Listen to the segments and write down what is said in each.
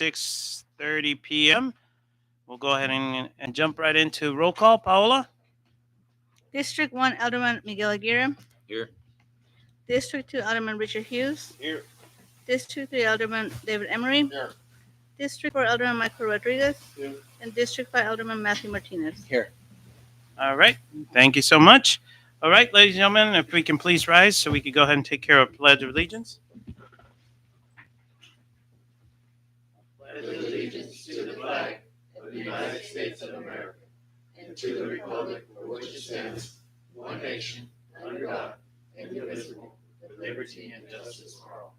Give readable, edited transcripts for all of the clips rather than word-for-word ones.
6:30 p.m. We'll go ahead and jump right into roll call. Paola? District 1 Alderman Miguel Aguirre. Here. District 2 Alderman Richard Hughes. Here. District 3 Alderman David Emery. Here. District 4 Alderman Michael Rodriguez. Here. And District 5 Alderman Matthew Martinez. Here. All right. Thank you so much. All right, ladies and gentlemen, if we can please rise so we can go ahead and take care of Pledge of Allegiance. Pledge allegiance to the flag of the United States of America and to the republic for which it stands, one nation, under God, indivisible, with liberty and justice for all.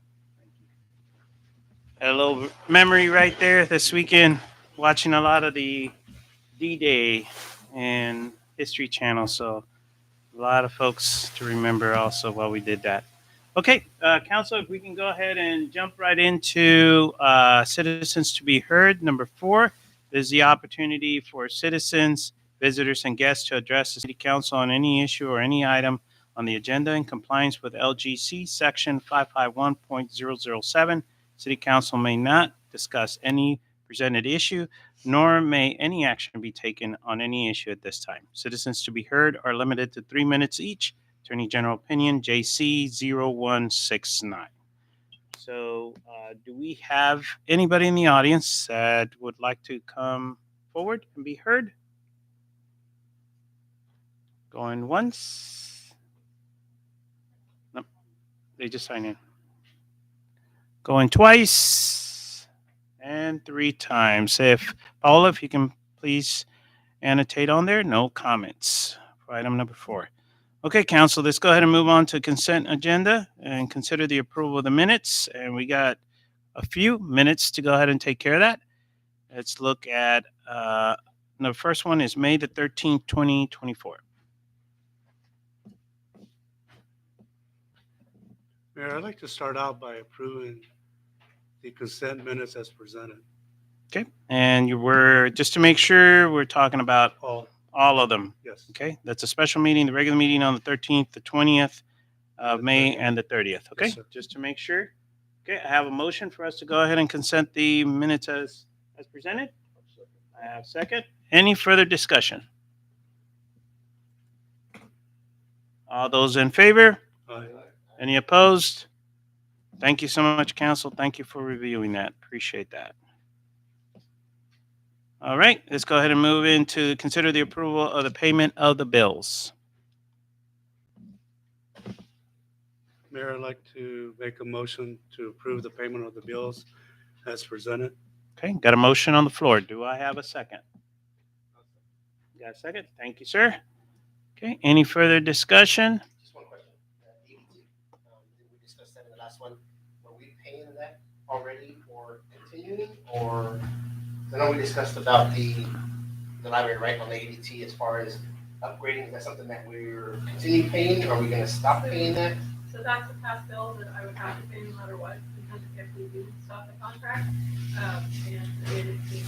A little memory right there this weekend, watching a lot of the D-Day and History Channel. So a lot of folks to remember also while we did that. Okay, Council, if we can go ahead and jump right into citizens to be heard. Number 4 is the opportunity for citizens, visitors, and guests to address the City Council on any issue or any item on the agenda in compliance with LGC Section 551.007. City Council may not discuss any presented issue, nor may any action be taken on any issue at this time. Citizens to be heard are limited to 3 minutes each. Attorney General Opinion, JC 0169. So do we have anybody in the audience that would like to come forward and be heard? Going once? Nope. They just signed in. Going twice and 3 times. If Paola, if you can please annotate on there, no comments for item number 4. Okay, Council, let's go ahead and move on to consent agenda and consider the approval of the minutes. And we got a few minutes to go ahead and take care of that. Let's look at the first one is May the 13th, 2024. Mayor, I'd like to start out by approving the consent minutes as presented. Okay, and you were, just to make sure, we're talking about all of them. Yes. Okay, that's a special meeting, the regular meeting on the 13th, the 20th of May, and the 30th. Okay, Yes, sir. just to make sure. Okay, I have a motion for us to go ahead and consent the minutes as presented. I have a second. Any further discussion? All those in favor? Aye. Any opposed? Thank you so much, Council. Thank you for reviewing that. Appreciate that. All right, let's go ahead and move into consider the approval of the payment of the bills. Mayor, I'd like to make a motion to approve the payment of the bills as presented. Okay, got a motion on the floor. Do I have a second? Got a second? Thank you, sir. Okay, any further discussion? Just one question. ADT, did we discuss that in the last one? Were we paying that already or continuing? Or I know we discussed about the library, right, on the ADT as far as upgrading. Is that something that we're continuing paying? Are we going to stop paying that? So that's a past bill that I would have to pay no matter what, because if we do stop the contract, and it is.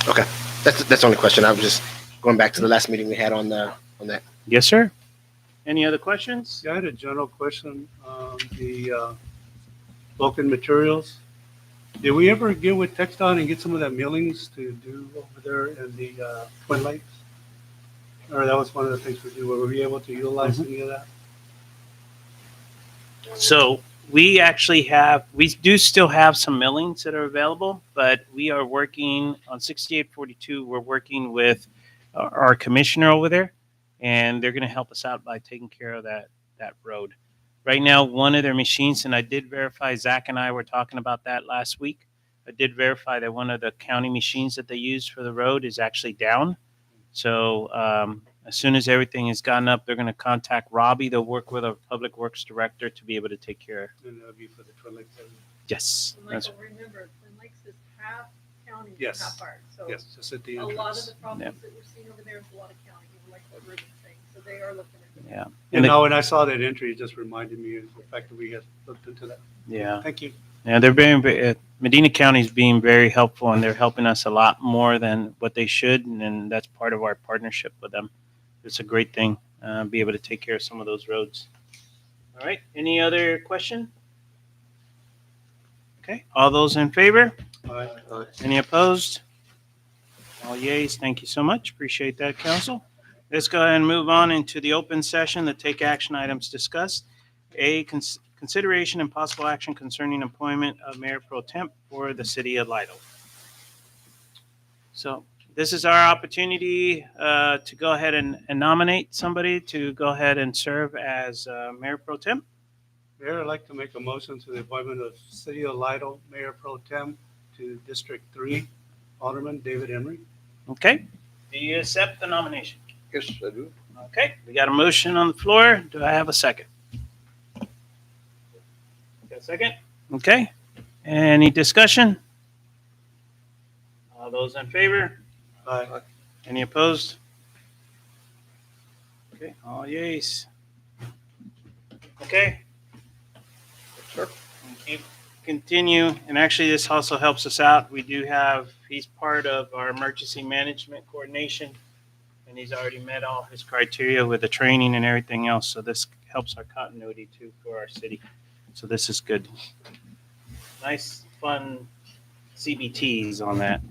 Okay, that's the only question. I was just going back to the last meeting we had on that. Yes, sir. Any other questions? Yeah, I had a general question on the Vulcan materials. Did we ever get with Textile and get some of that millings to do over there in the Twin Lakes? Or that was one of the things we do. Were we able to utilize any of that? So we do still have some millings that are available, but we are working on 6842. We're working with our commissioner over there, and they're going to help us out by taking care of that road. Right now, one of their machines, and I did verify, Zach and I were talking about that last week. I did verify that one of the county machines that they use for the road is actually down. So as soon as everything is gotten up, they're going to contact Robbie. They'll work with our public works director to be able to take care. And that would be for the Twin Lakes area? Yes. And Michael, remember, Twin Lakes is half county, Yes. half part. So Yes, just at the a lot of entrance. the problems that we're seeing over there is a lot of county, even like what Ruben's saying. So they are looking at it. Yeah. And now when I saw that entry, it just reminded me of the fact that we had looked into that. Yeah. Thank you. Yeah, they're very Medina County is being very helpful, and they're helping us a lot more than what they should, and that's part of our partnership with them. It's a great thing, be able to take care of some of those roads. All right. Any other question? Okay, all those in favor? Aye. Any opposed? All yeas. Thank you so much. Appreciate that, council. Let's go ahead and move on into the open session to take action items discussed. A, consideration and possible action concerning employment of Mayor Pro Temp for the city of Lido. So this is our opportunity to go ahead and nominate somebody to go ahead and serve as Mayor Pro Temp. Mayor, I'd like to make a motion to the appointment of City of Lido Mayor Pro Tem to District 3, Alderman David Emery. Okay. Do you accept the nomination? Yes, I do. Okay. We got a motion on the floor. Do I have a second? Got a second? Okay. Any discussion? All those in favor? Aye. Any opposed? Okay, all yeas. Okay. Sure. We'll continue, and actually this also helps us out. We do have, he's part of our emergency management coordination, and he's already met all his criteria with the training and everything else, so this helps our continuity too for our city. So this is good. Nice, fun CBTs on that.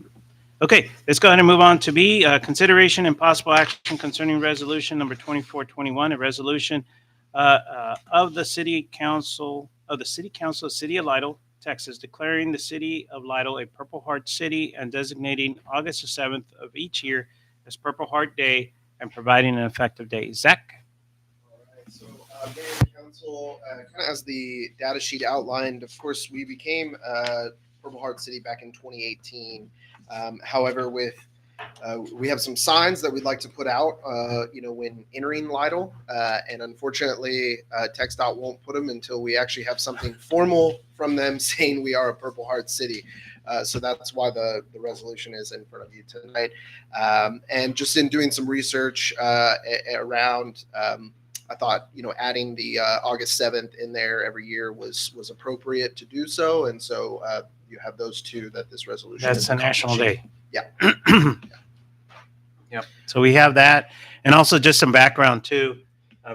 Okay, let's go ahead and move on to B, consideration and possible action concerning resolution number 2421, a resolution of the City Council of City of Lido, Texas, declaring the City of Lido a Purple Heart City and designating August the 7th of each year as Purple Heart Day and providing an effective date. Zach? All right, so Mayor and Council, kind of as the data sheet outlined, of course, we became Purple Heart City back in 2018. However, we have some signs that we'd like to put out, when entering Lido, and unfortunately, TxDOT won't put them until we actually have something formal from them saying we are a Purple Heart City. So that's why the resolution is in front of you tonight. And just in doing some research around, I thought, adding the August 7th in there every year was appropriate to do so. And so you have those two that this resolution That's is a national accomplishing. day. Yeah. Yep. So we have that. And also just some background too.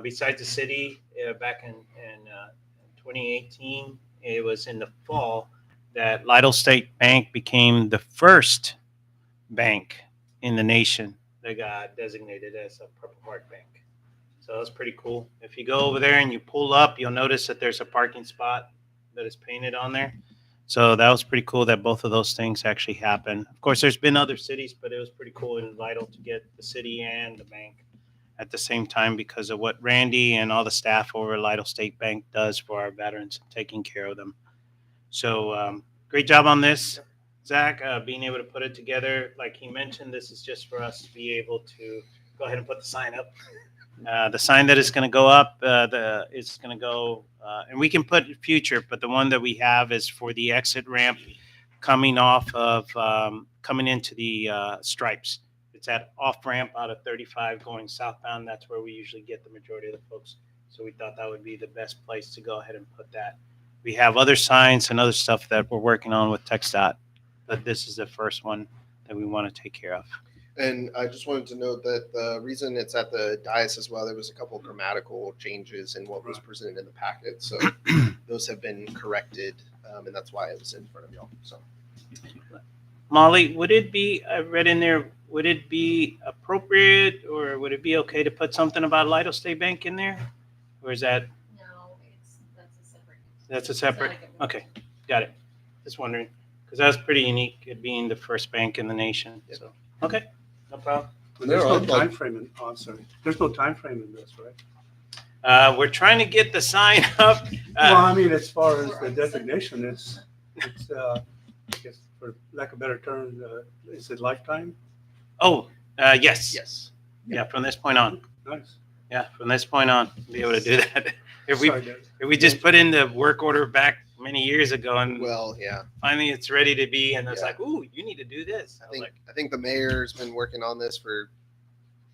Besides the city, back in 2018, it was in the fall that Lido State Bank became the first bank in the nation that got designated as a Purple Heart Bank. So that's pretty cool. If you go over there and you pull up, you'll notice that there's a parking spot that is painted on there. So that was pretty cool that both of those things actually happened. Of course, there's been other cities, but it was pretty cool and vital to get the city and the bank at the same time because of what Randy and all the staff over at Lido State Bank does for our veterans, taking care of them. So great job on this, Zach, being able to put it together. Like he mentioned, this is just for us to be able to go ahead and put the sign up. The sign that is going to go up, it's going to go, and we can put future, but the one that we have is for the exit ramp coming off of, coming into the Stripes. It's at off ramp out of 35 going southbound. That's where we usually get the majority of the folks. So we thought that would be the best place to go ahead and put that. We have other signs and other stuff that we're working on with TxDOT, but this is the first one that we want to take care of. And I just wanted to note that the reason it's at the dais as well, there was a couple of grammatical changes in what was presented in the packet. So those have been corrected, and that's why it was in front of y'all. So, Molly, would it be, I read in there, would it be appropriate or would it be okay to put something about Lido State Bank in there? Or is that, No, that's a separate. that's a separate, okay, got it. Just wondering, because that's pretty unique, it being the first bank in the nation. So, okay, no problem. There's Mayor, no I'd like- time frame in, oh, sorry. There's no time frame in this, right? We're trying to get the sign up. Well, I mean, as far as the designation, it's I guess for lack of a better term, is it lifetime? Yes. yes. Yeah, from this point on. Nice. Yeah, from this point on, be able to do that. If Sorry, Dave. we just put in the work order back many years ago and Well, yeah. finally it's ready to be, and it's Yeah. like, ooh, you need to do this. I was like, I think the mayor's been working on this for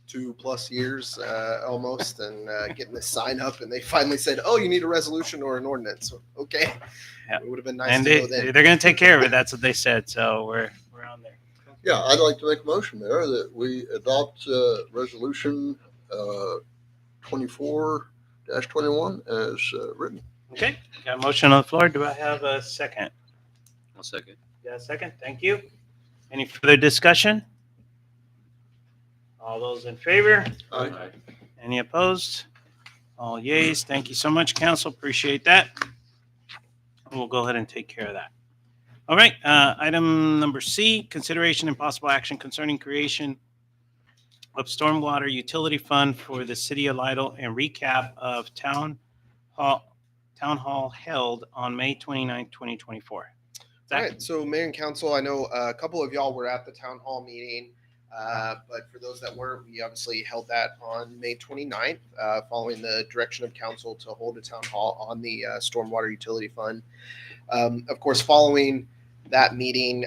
2+ years almost, and getting this sign up, and they finally said, "Oh, you need a resolution or an ordinance." So, okay, Yeah. it would have been nice and to they, know then. they're going to take care of it. That's what they said. So we're on there. Yeah, I'd like to make a motion there that we adopt resolution 24-21 as written. Okay, got a motion on the floor. Do I have a second? I'll second. Got a second? Thank you. Any further discussion? All those in favor? Aye. Any opposed? All yeas. Thank you so much, council. Appreciate that. We'll go ahead and take care of that. All right, item number C, consideration and possible action concerning creation of stormwater utility fund for the city of Lidle and recap of town hall held on May 29th, 2024. All Zach? right, so Mayor and Council, I know a couple of y'all were at the town hall meeting, but for those that weren't, we obviously held that on May 29th, following the direction of council to hold a town hall on the stormwater utility fund. Of course, following that meeting,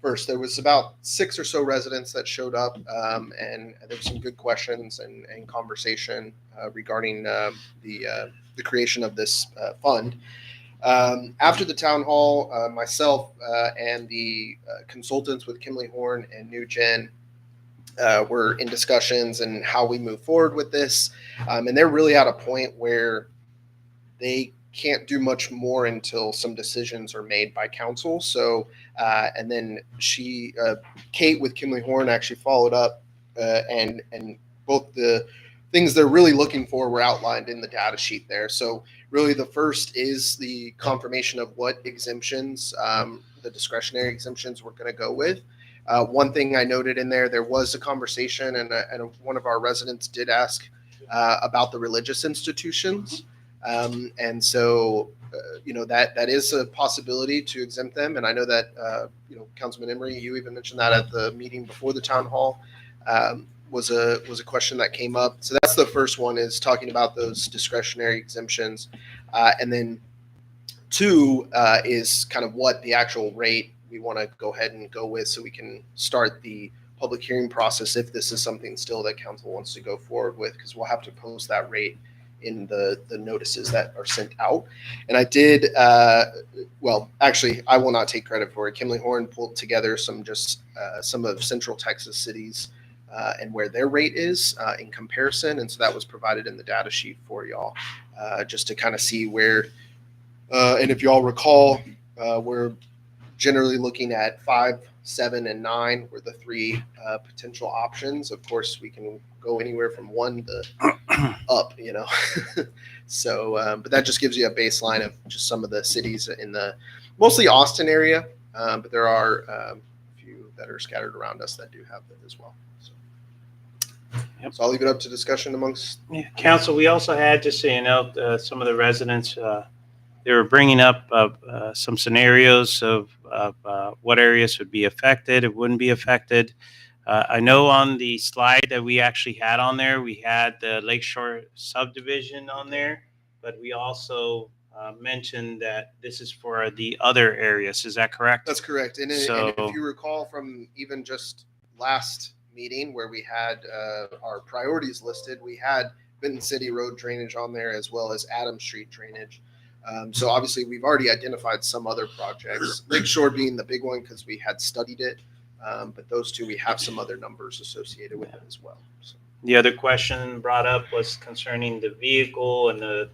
first, there was about 6 or so residents that showed up, and there were some good questions and conversation regarding the creation of this fund. After the town hall, myself and the consultants with Kimley Horn and NewGen were in discussions and how we move forward with this. And they're really at a point where they can't do much more until some decisions are made by council. So, and then Kate with Kimley Horn actually followed up, and both the things they're really looking for were outlined in the data sheet there. So really the first is the confirmation of what exemptions, the discretionary exemptions we're going to go with. One thing I noted in there was a conversation and one of our residents did ask about the religious institutions. And so, that is a possibility to exempt them. And I know that, Councilman Emery, you even mentioned that at the meeting before the town hall, was a question that came up. So that's the first one, is talking about those discretionary exemptions. And then 2 is kind of what the actual rate we want to go ahead and go with, so we can start the public hearing process if this is something still that council wants to go forward with, because we'll have to post that rate in the notices that are sent out. And I did, actually, I will not take credit for it. Kimley Horn pulled together some of Central Texas cities and where their rate is in comparison. And so that was provided in the data sheet for y'all, just to kind of see where, and if y'all recall, we're generally looking at 5, 7, and 9 were the 3 potential options. Of course, we can go anywhere from 1 to up, So, but that just gives you a baseline of just some of the cities in the mostly Austin area, but there are a few that are scattered around us that do have that as well. So, Yep. So I'll leave it up to discussion amongst. Yeah, council, we also had, just so you know, some of the residents, they were bringing up some scenarios of what areas would be affected, it wouldn't be affected. I know on the slide that we actually had on there, we had the Lakeshore subdivision on there, but we also mentioned that this is for the other areas. Is that correct? That's correct. And if you recall from even just last meeting where we had our priorities listed, we had Benton City Road drainage on there, as well as Adams Street drainage. So obviously we've already identified some other projects, Lakeshore being the big one because we had studied it. But those 2, we have some other numbers associated with it as well. So. The other question brought up was concerning the vehicle and the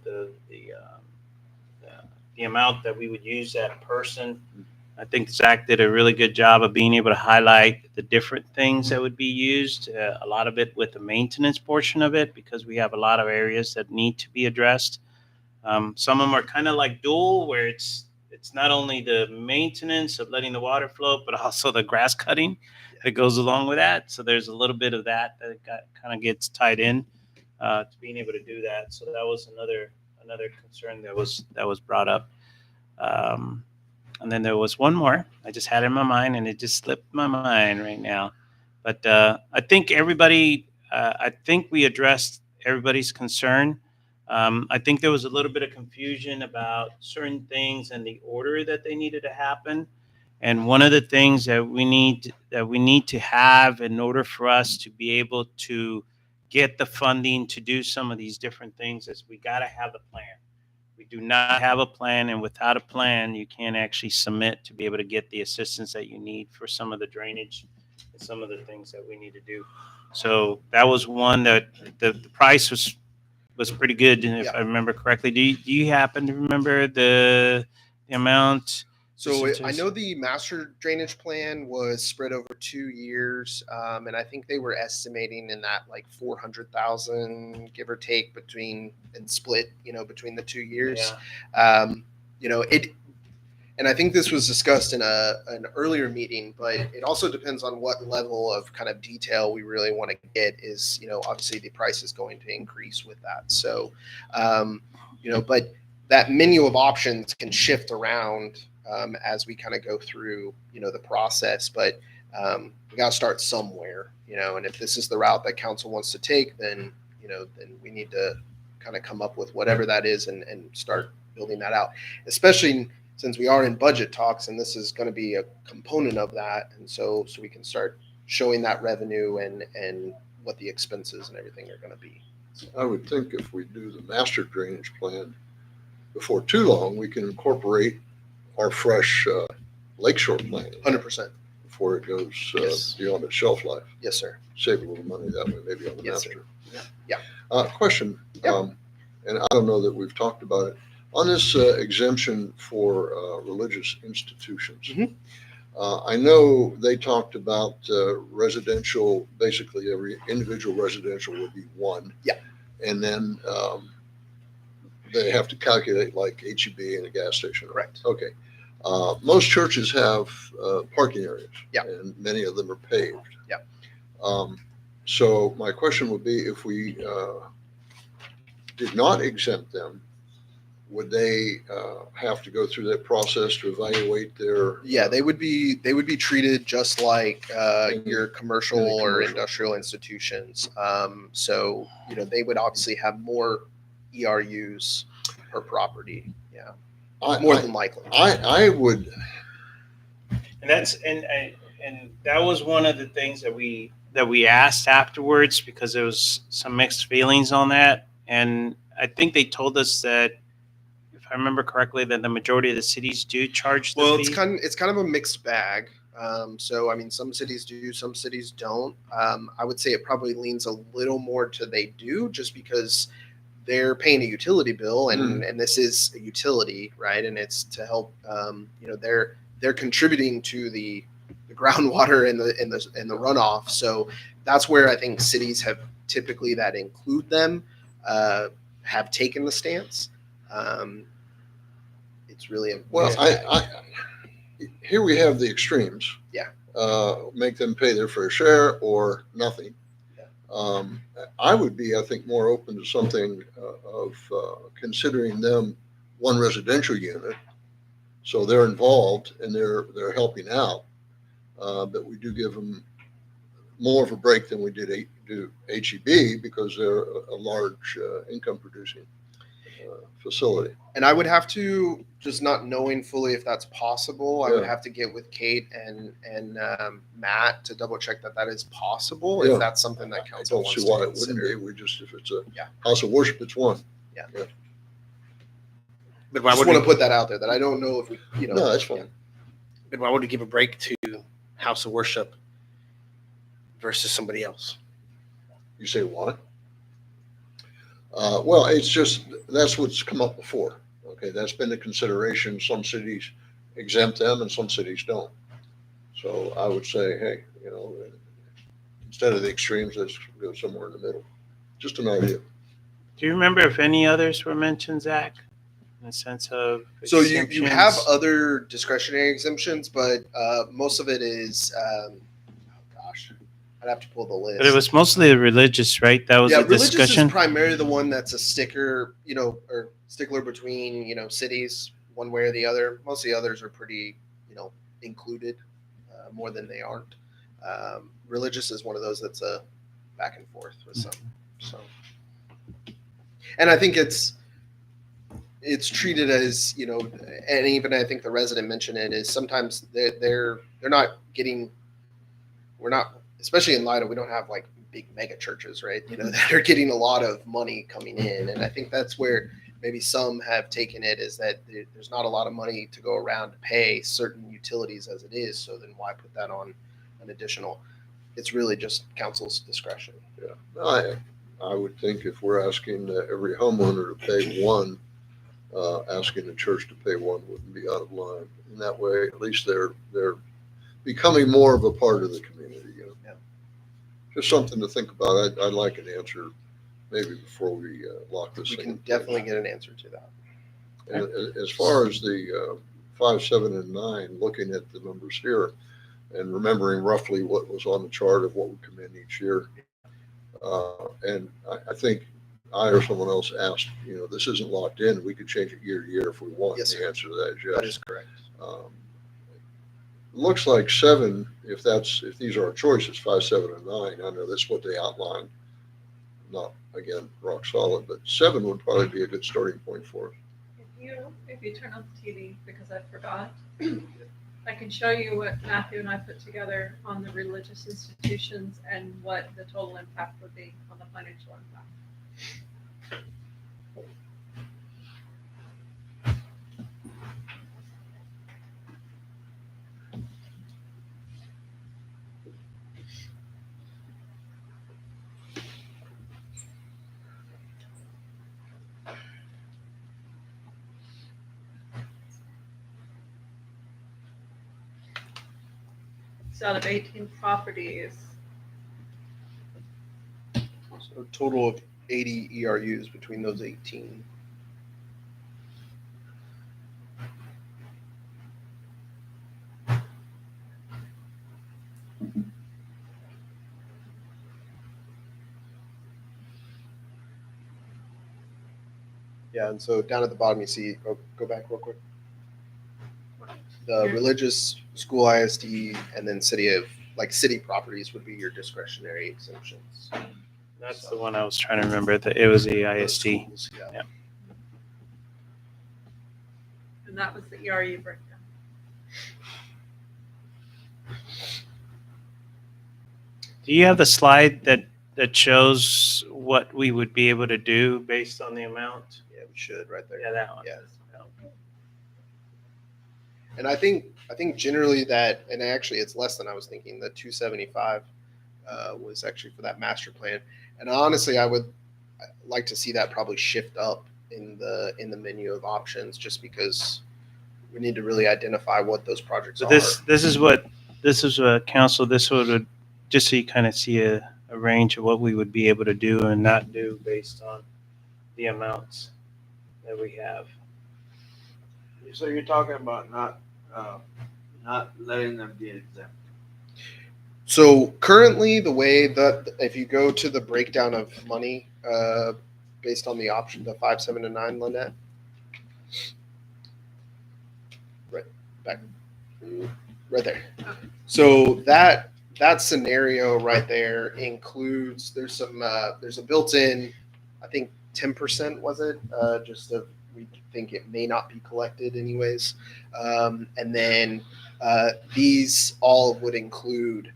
amount that we would use that person. I think Zach did a really good job of being able to highlight the different things that would be used, a lot of it with the maintenance portion of it, because we have a lot of areas that need to be addressed. Some of them are kind of like dual, where it's not only the maintenance of letting the water flow, but also the grass cutting that goes along with that. So there's a little bit of that kind of gets tied in to being able to do that. So that was another concern that was brought up. And then there was one more I just had in my mind, and it just slipped my mind right now. But I think we addressed everybody's concern. I think there was a little bit of confusion about certain things and the order that they needed to happen. And one of the things that we need to have in order for us to be able to get the funding to do some of these different things is we got to have a plan. We do not have a plan, and without a plan, you can't actually submit to be able to get the assistance that you need for some of the drainage and some of the things that we need to do. So that was one that the price was pretty good, if I remember correctly. Do you happen to remember the amount? So I Visitors. know the master drainage plan was spread over 2 years, and I think they were estimating in that like 400,000, give or take, between and split, between the 2 years. It, and I think this was discussed in an earlier meeting, but it also depends on what level of kind of detail we really want to get. Is obviously the price is going to increase with that. So, but that menu of options can shift around as we kind of go through, the process. But we got to start somewhere, and if this is the route that council wants to take, then, then we need to kind of come up with whatever that is and start building that out, especially since we are in budget talks and this is going to be a component of that. And so we can start showing that revenue and what the expenses and everything are going to be. I would think if we do the master drainage plan before too long, we can incorporate our fresh lakeshore plan 100%. before it goes Yes. beyond its shelf life. Yes, sir. Save a little money that way, maybe on the Yes, master. sir. Yeah. Question, Yep. and I don't know that we've talked about it. On this exemption for religious institutions, Mhm. I know they talked about residential, basically every individual residential would be one. Yeah. And then they have to calculate like HEB and a gas station. Correct. Okay. Most churches have parking areas. Yeah. And many of them are paved. Yeah. So my question would be, if we did not exempt them, would they have to go through that process to evaluate their? Yeah, they would be treated just like your commercial Any or commercial. industrial institutions. So they would obviously have more ERUs per property. Yeah, more than likely. I would. And that's and that was one of the things that we asked afterwards, because there was some mixed feelings on that. And I think they told us that, if I remember correctly, that the majority of the cities do charge the Well, fee. it's kind of a mixed bag. So I mean, some cities do, some cities don't. I would say it probably leans a little more to they do, just because they're paying a utility bill, and this is a utility, right? And it's to help. They're contributing to the groundwater and the runoff. So that's where I think cities have typically that include them have taken the stance. It's really a Well, I here we have the extremes. Yeah. Make them pay their fair share or nothing. Yeah. I would be, I think, more open to something of considering them one residential unit, so they're involved and they're helping out. But we do give them more of a break than we do HEB, because they're a large income producing facility. And I would have to, just not knowing fully if that's possible, I would Yeah. have to get with Kate and Matt to double check that is possible, Yeah. if that's something that I council don't wants see why to it wouldn't be. consider. We just, if it's a Yeah. house of worship, it's one. But I why just would want we, to put that out there, that I don't know if we, No, that's fine. but why would we give a break to House of Worship versus somebody else? You say what? Well, it's just, that's what's come up before. Okay, that's been the consideration. Some cities exempt them and some cities don't. So I would say, hey, instead of the extremes, let's go somewhere in the middle. Just an idea. Do you remember if any others were mentioned, Zach? In the sense of So you have exemptions? other discretionary exemptions, but most of it is, gosh, I'd have to pull the list. But it was mostly religious, right? That was Yeah, the religious discussion. is primarily the one that's a sticker, or stickler between, cities, one way or the other. Most of the others are pretty, included more than they aren't. Religious is one of those that's a back and forth with some. So, and I think it's treated as, and even I think the resident mentioned it, is sometimes they're not getting, we're not, especially in Lida, we don't have like big mega churches, right? That are getting a lot of money coming in. And I think that's where maybe some have taken it, is that there's not a lot of money to go around to pay certain utilities as it is. So then why put that on an additional? It's really just council's discretion. Yeah. I would think if we're asking every homeowner to pay one asking the church to pay one wouldn't be out of line. In that way, at least they're becoming more of a part of the community. You know? Yeah. Just something to think about. I'd like an answer maybe before we lock this We thing. can definitely get an answer to that. And as far as the 5, 7, and 9, looking at the numbers here and remembering roughly what was on the chart of what would come in each year. And I think I or someone else asked, this isn't locked in. We could change it year to year if we want. Yes, The sir. answer to that is yes. That is correct. Looks like 7, if these are our choices, 5, 7, and 9. I know that's what they outlined. Not again rock solid, but 7 would probably be a good starting point for us. If you turn on the TV, because I forgot, I can show you what Matthew and I put together on the religious institutions and what the total impact would be on the financial impact. So out of 18 properties, So a total of 80 ERUs between those 18. Yeah, and so down at the bottom you see, go back real quick. The Here. religious, school ISD, and then city properties would be your discretionary exemptions. That's the one I was trying to remember. That it was the Those ISD. schools, yeah. Yeah. and that was the ERU breakdown. Do you have the slide that shows what we would be able to do based on the amount? Yeah, we should right there. Yeah, that one. Yeah. And I think generally that, and actually it's less than I was thinking. The 275 was actually for that master plan. And honestly, I would like to see that probably shift up in the menu of options, just because we need to really identify what those projects So are. this is what council. This would just so you kind of see a range of what we would be able to do and not do based on the amounts that we have. So you're talking about not letting them be exempt. So currently, the way that if you go to the breakdown of money based on the option, the 5, 7, and 9, Lynette, right there. So that scenario right there includes there's a built-in, I think 10% was it, just of we think it may not be collected anyways, and then these all would including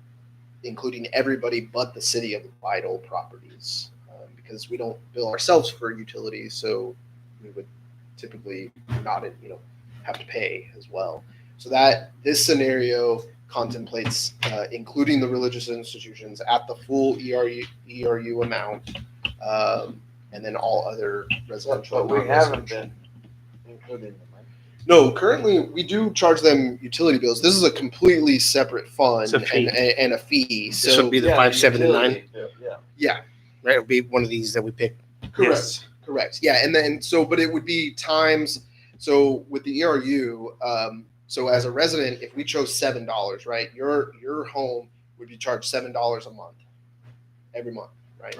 everybody but the city of Vital properties, because we don't bill ourselves for utilities, so we would typically not have to pay as well. So that this scenario contemplates including the religious institutions at the full ERU amount, and then all other residential. But we haven't been including them, right? No, currently we do charge them utility bills. This is a completely separate fund It's a fee. and a fee. This So would be the 5, 7, and 9. utility. Yeah. yeah, Right? It would be one of these that we pick. correct, Yes. correct. Yeah, and then but it would be times. So with the ERU, so as a resident, if we chose $7, right, your home would be charged $7 a month, every month, right?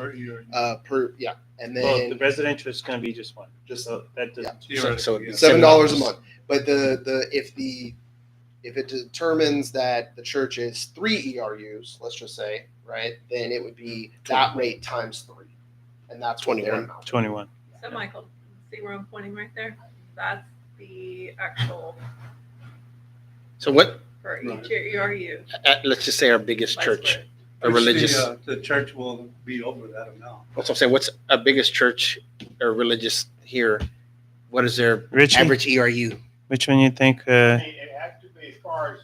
Yeah, and Well, the then residential is going to be just one. just So that doesn't. So it'd be $7 a month. But if it determines that the church is 3 ERUs, let's just say, right, then it would be that rate times 3, and that's what their 21. amount. 21. So Michael, see where I'm pointing right there? That's the actual So what? for each ERU. Let's just say our biggest by church, split. a religious. The church will be over that amount. That's what I'm saying. What's our biggest church or religious here? What is their Richie, average ERU? which one you think? It has to be as far as,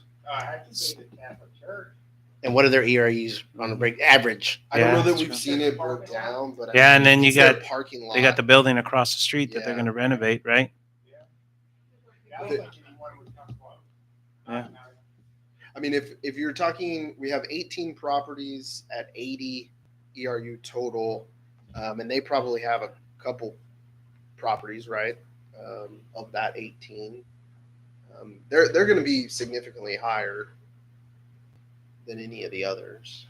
has to be the Catholic Church. And what are their ERUs on the break average? I don't know Yeah. that we've seen it broke down, but Yeah, and then you it's their got- parking lot. They got the building across the street that they're Yeah. going to renovate, right? I don't think anyone would come close. Yeah. I mean, if you're talking, we have 18 properties at 80 ERU total, and they probably have a couple properties, right, of that 18. They're going to be significantly higher than any of the others.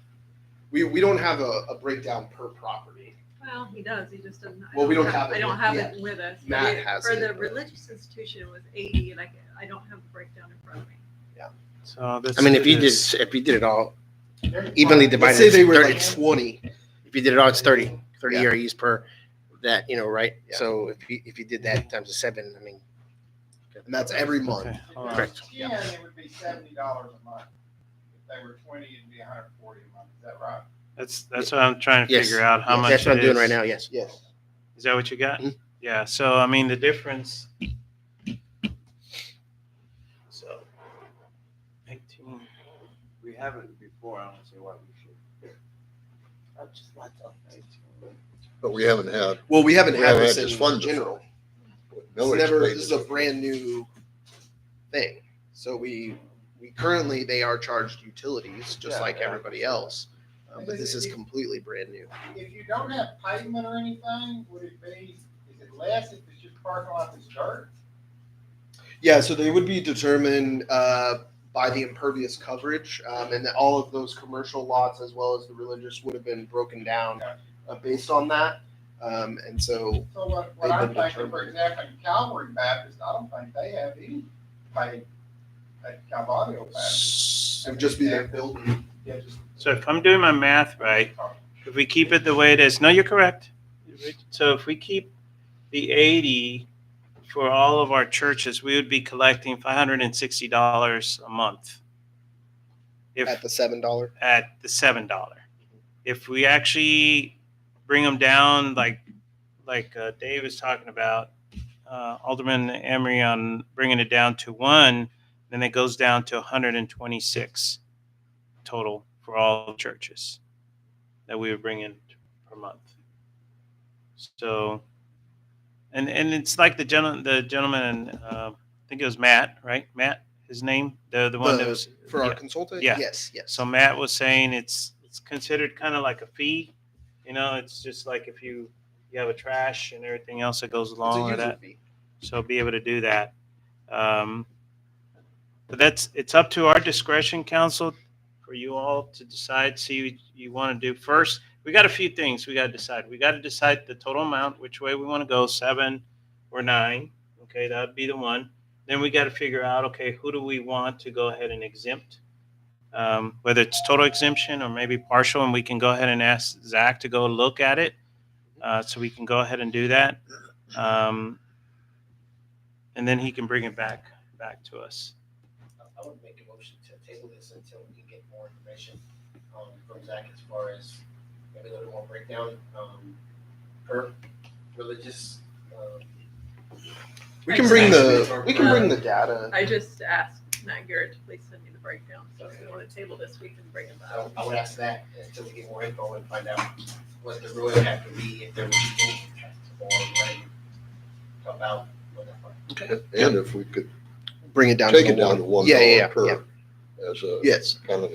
We don't have a breakdown per property. Well, he does, he just doesn't. Well, we don't have it I don't yet. have Yeah. it with us. but Matt it- has For it, the but- religious institution, it was 80, and I don't have the breakdown in front of me. So this I mean, if you is- did it all evenly Let's divided, say they were 30, like 20. if you did it all, it's 30 Yeah. ERUs per that, right? Yeah. So if you did that times 7, I mean, And that's every month. Okay, hold on. correct. Yeah, it would be $70 a month. If they were 20, it'd be 140 a month. Is that right? That's what I'm trying to Yes. figure out how much. That's what I'm it doing is. right now. Yes. Yes. Is that what you got? Mhm. Yeah. So I mean, the difference. So, 18. We haven't before, I don't see why we should. That's just my thought. But we haven't had, Well, we haven't We had haven't this had in this fund general. what It's millage never, rate this is a brand new thing. So we currently, they are charged utilities just Yeah, like yeah. everybody else. But this is completely brand new. If you don't have pavement or anything, would it be, is it less if it's just parking lot that's dirt? Yeah, so they would be determined by the impervious coverage, and that all of those commercial lots as well as the religious would have been broken down based on that. And so, So what They've I'm been thinking, for determined. example, in Calvary Baptist, I don't think they have any paved at Calvario Baptist. it would just be their building. Yeah, just- So if I'm doing my math right, if we keep it the way it is, no, you're correct. So if we keep the 80 for all of our churches, we would be collecting $560 a month. If At the $7. at the $7. If we actually bring them down, like Dave is talking about, Alderman Emery on bringing it down to 1, then it goes down to 126 total for all churches that we would bring in per month. So, and it's like the gentleman, I think it was Matt, right? Matt, his name, the one that was For our yeah. consultant? Yeah. Yes, yes. So Matt was saying it's considered kind of like a fee. It's just like if you have a trash and everything else that goes It's a along with user that. fee. So be able to do that. But it's up to our discretion, council, for you all to decide. See what you want to do first. We got a few things we got to decide. We got to decide the total amount, which way we want to go, 7 or 9. Okay, that would be the one. Then we got to figure out, okay, who do we want to go ahead and exempt? Whether it's total exemption or maybe partial, and we can go ahead and ask Zach to go look at it. So we can go ahead and do that. And then he can bring it back to us. I would make a motion to table this until we can get more information from Zach as far as maybe a little more breakdown per religious. We can bring the data. I just asked Matt Garrett to please send me the breakdown, so if you want to table this, we can bring it back. I would ask that until we get more info and find out what the real impact would be, if there would be any impact, or what about what that part. and if we could Bring it down. take to it down to $1 Yeah, yeah, yeah. per, as a Yes, kind of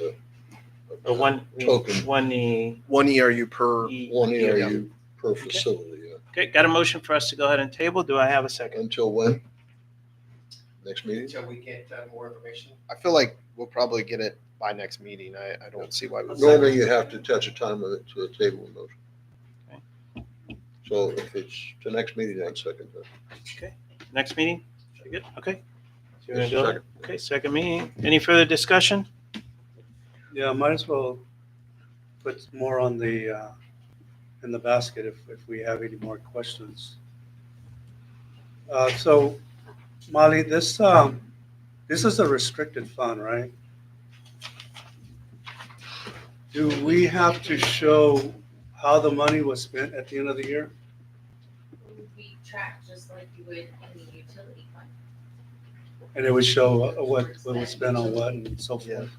But one Token. one ERU per. one ERU per facility, yeah. Okay, got a motion for us to go ahead and table. Do I have a second? Until when? Next meeting? Until we get more information. I feel like we'll probably get it by next meeting. I don't see why we. Normally you have to attach a time limit to a table motion. So if it's to next meeting, I'd second that. Next meeting? You good? Okay. So you're Yes, gonna go? second. Okay, second meeting. Any further discussion? Yeah, might as well put more on the, in the basket if we have any more questions. So Molly, this is a restricted fund, right? Do we have to show how the money was spent at the end of the year? We track just like you would in the utility fund. And it would show what was spent on what and so forth?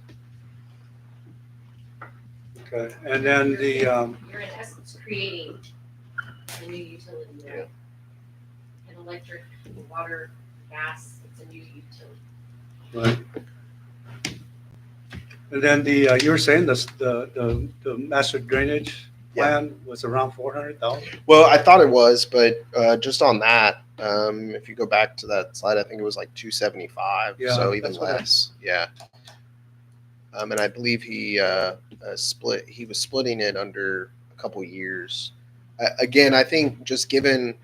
Okay, and then the, You're in essence creating a new utility, right? An electric, water, gas, it's a new utility. Right. And then you were saying the master drainage plan was around 400,000? Well, I thought it was, but just on that, if you go back to that slide, I think it was like 275. Yeah, So even that's what I- less. Yeah. And I believe he was splitting it under a couple years. Again, I think just given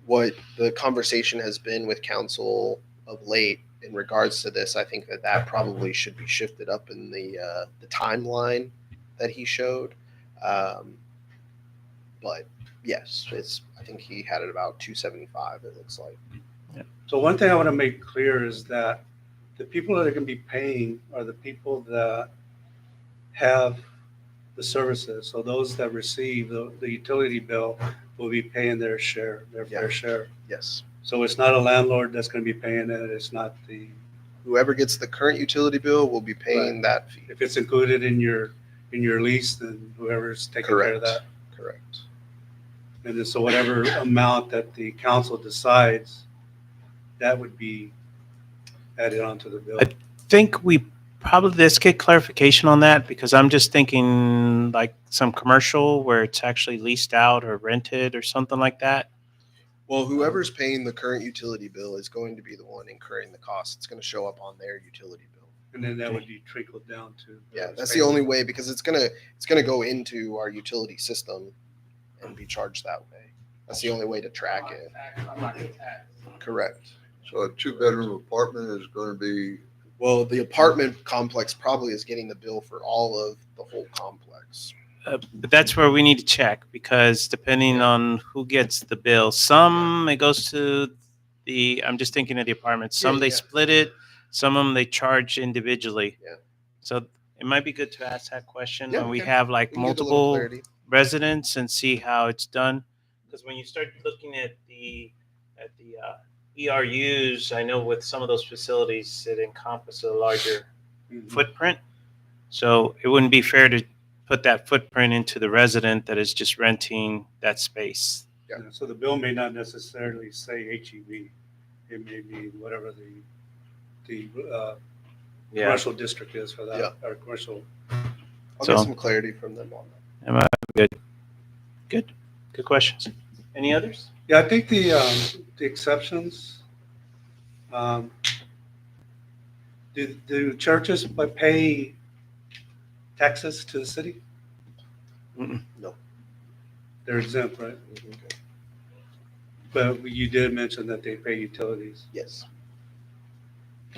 what the conversation has been with council of late in regards to this, I think that probably should be shifted up in the timeline that he showed. But yes, I think he had it about 275. It looks like. So one thing I want to make clear is that the people that are going to be paying are the people that have the services. So those that receive the utility bill will be paying their share, their fair share. Yes. So it's not a landlord that's going to be paying it. It's not Whoever gets the current utility bill will be paying that fee. if it's included in your lease, then whoever's taking care of that. Correct. And then so whatever amount that the council decides, that would be added onto the bill. Think we probably, let's get clarification on that, because I'm just thinking like some commercial where it's actually leased out or rented or something like that. Well, whoever's paying the current utility bill is going to be the one incurring the cost. It's going to show up on their utility bill. And then that would be trickled down to. Yeah, that's the only way, because it's gonna go into our utility system and be charged that way. That's the only way to track it. Correct. So a 2-bedroom apartment is going to be, Well, the apartment complex probably is getting the bill for all of the whole complex. But that's where we need to check, because depending on who gets the bill, some it goes to I'm just thinking of the apartments. Some they split it, some of them they charge individually. Yeah. So it might be good to ask that question Yeah, when we okay. have like We can get a little multiple clarity. residents and see how it's done. Because when you start looking at the ERUs, I know with some of those facilities it encompasses a larger footprint. So it wouldn't be fair to put that footprint into the resident that is just renting that space. Yeah, so the bill may not necessarily say HEB. It may be whatever the commercial district is for that, or commercial. I'll So- get some clarity from them on that. Am I good? Good questions. Any others? Yeah, I think the exceptions, do churches pay taxes to the city? Mm-mm. No. They're exempt, right? Okay. But you did mention that they pay utilities. Yes.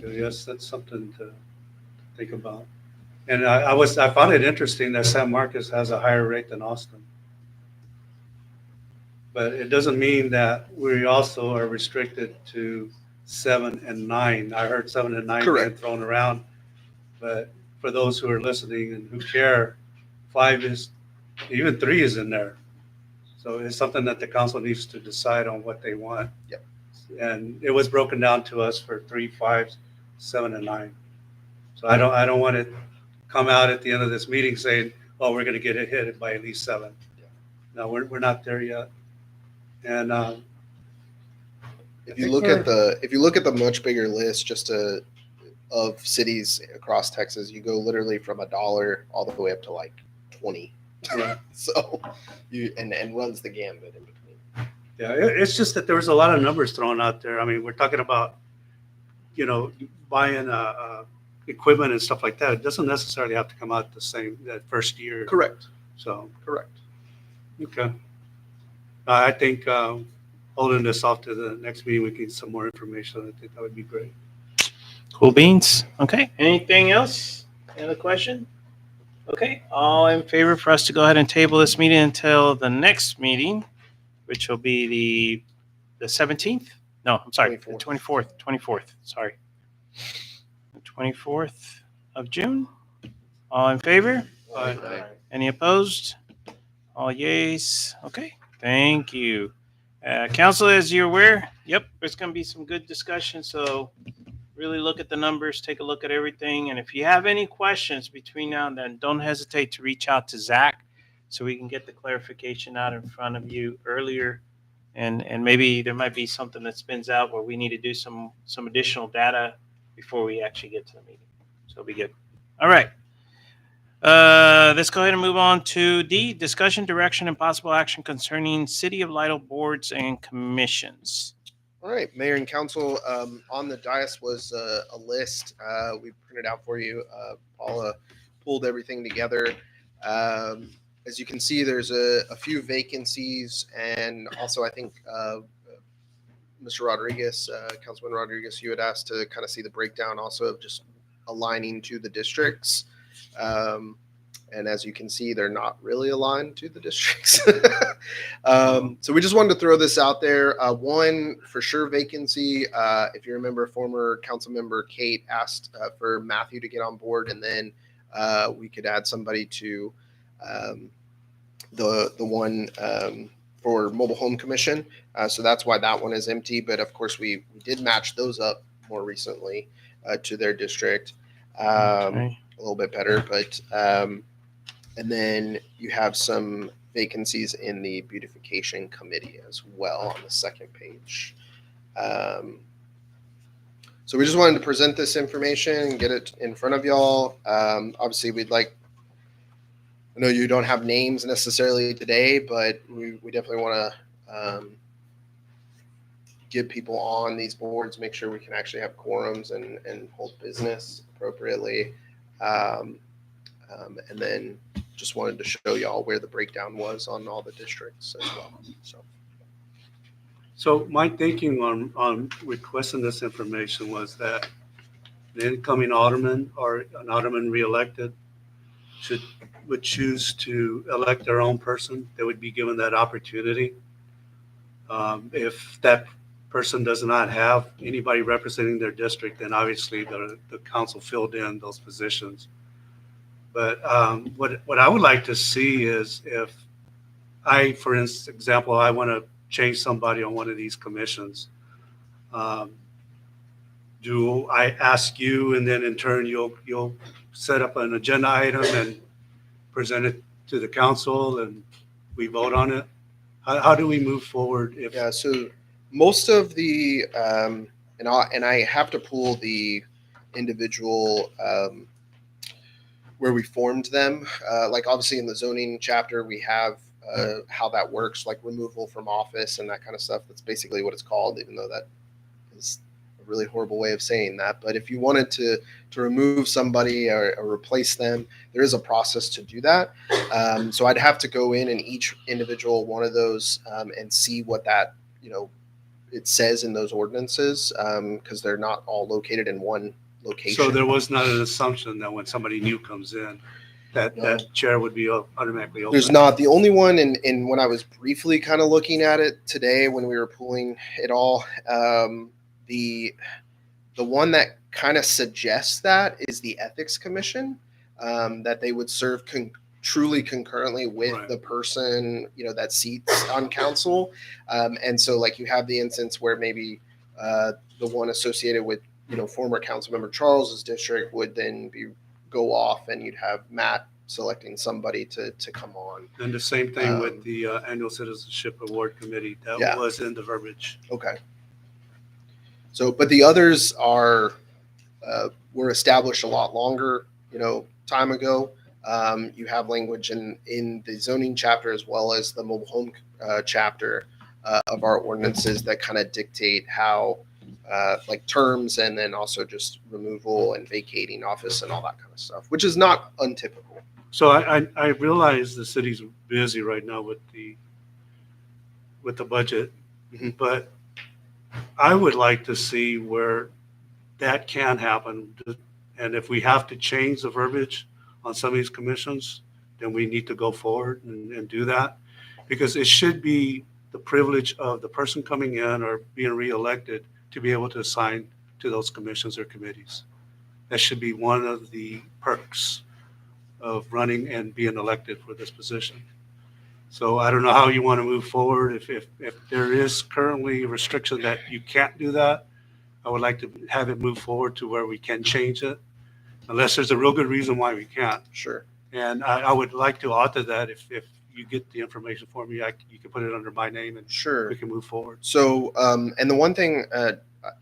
So yes, that's something to think about. And I found it interesting that San Marcos has a higher rate than Austin. But it doesn't mean that we also are restricted to 7 and 9. I heard 7 and 9 being Correct. thrown around. But for those who are listening and who care, 5 is, even 3 is in there. So it's something that the council needs to decide on what they want. Yep. And it was broken down to us for 3, 5, 7, and 9. So I don't want to come out at the end of this meeting saying, oh, we're going to get it hit by at least 7. Yeah. No, we're not there yet. And If you look at the much bigger list, just of cities across Texas, you go literally from $1 all the way up to like 20. Right. So and runs the gambit in between. Yeah, it's just that there was a lot of numbers thrown out there. I mean, we're talking about, buying equipment and stuff like that. It doesn't necessarily have to come out the same that first year. Correct. So, Correct. okay. I think holding this off to the next meeting, we can get some more information. I think that would be great. Cool beans. Okay. Anything else? Any other question? Okay. All in favor for us to go ahead and table this meeting until the next meeting, which will be the 17th? No, I'm sorry, the 24th. 24th. Sorry. The 24th of June. All in favor? Aye. Any opposed? All yays. Okay. Thank you. Council, as you're aware, there's going to be some good discussion. So really look at the numbers, take a look at everything. And if you have any questions between now and then, don't hesitate to reach out to Zach so we can get the clarification out in front of you earlier and maybe there might be something that spins out where we need to do some additional data before we actually get to the meeting. So it'll be good. All right. Let's go ahead and move on to D, discussion, direction, and possible action concerning City of Lidle boards and commissions. All right, Mayor and Council, on the dais was a list we printed out for you. Paula pulled everything together. As you can see, there's a few vacancies, and also I think Mr. Rodriguez, Councilman Rodriguez, you had asked to kind of see the breakdown also of just aligning to the districts. And as you can see, they're not really aligned to the districts. So we just wanted to throw this out there. One for sure vacancy. If you remember, former council member Kate asked for Matthew to get on board, and then we could add somebody to the one for Mobile Home Commission. So that's why that one is empty. But of course, we did match those up more recently to their district. Okay. A little bit better, but and then you have some vacancies in the beautification committee as well on the second page. So we just wanted to present this information and get it in front of y'all. Obviously, we'd like, I know you don't have names necessarily today, but we definitely want to get people on these boards, make sure we can actually have quorums and hold business appropriately. And then just wanted to show y'all where the breakdown was on all the districts as well. So my thinking on requesting this information was that the incoming alderman or an alderman reelected would choose to elect their own person. They would be given that opportunity. If that person does not have anybody representing their district, then obviously the council filled in those positions. But what I would like to see is if I, for example, I want to change somebody on one of these commissions, do I ask you, and then in turn you'll set up an agenda item and present it to the council and we vote on it? How do we move forward? Yeah, so most of the and I have to pull the individual where we formed them. Like obviously in the zoning chapter, we have how that works, like removal from office and that kind of stuff. That's basically what it's called, even though that is a really horrible way of saying that. But if you wanted to remove somebody or replace them, there is a process to do that. So I'd have to go in each individual one of those and see what that, it says in those ordinances, because they're not all located in one location. So there was not an assumption that when somebody new comes in, that chair would be automatically open? There's not. The only one, and when I was briefly kind of looking at it today when we were pulling it all, the one that kind of suggests that is the Ethics Commission, that they would serve truly concurrently with Right. the person, that seats on council. And so like you have the instance where maybe the one associated with, former council member Charles's district would then go off, and you'd have Matt selecting somebody to come on. And the same thing with the Annual Citizenship Award Committee. That was in the verbiage. Okay. So, but the others were established a lot longer, time ago. You have language in the zoning chapter as well as the mobile home chapter of our ordinances that kind of dictate how, like terms, and then also just removal and vacating office and all that kind of stuff, which is not untypical. So I realize the city's busy right now with the budget, Mhm. but I would like to see where that can happen. And if we have to change the verbiage on some of these commissions, then we need to go forward and do that, because it should be the privilege of the person coming in or being reelected to be able to assign to those commissions or committees. That should be one of the perks of running and being elected for this position. So I don't know how you want to move forward. If there is currently a restriction that you can't do that, I would like to have it move forward to where we can change it, unless there's a real good reason why we can't. Sure. And I would like to author that if you get the information for me, you can put it under my name and Sure. we can move forward. So, and the one thing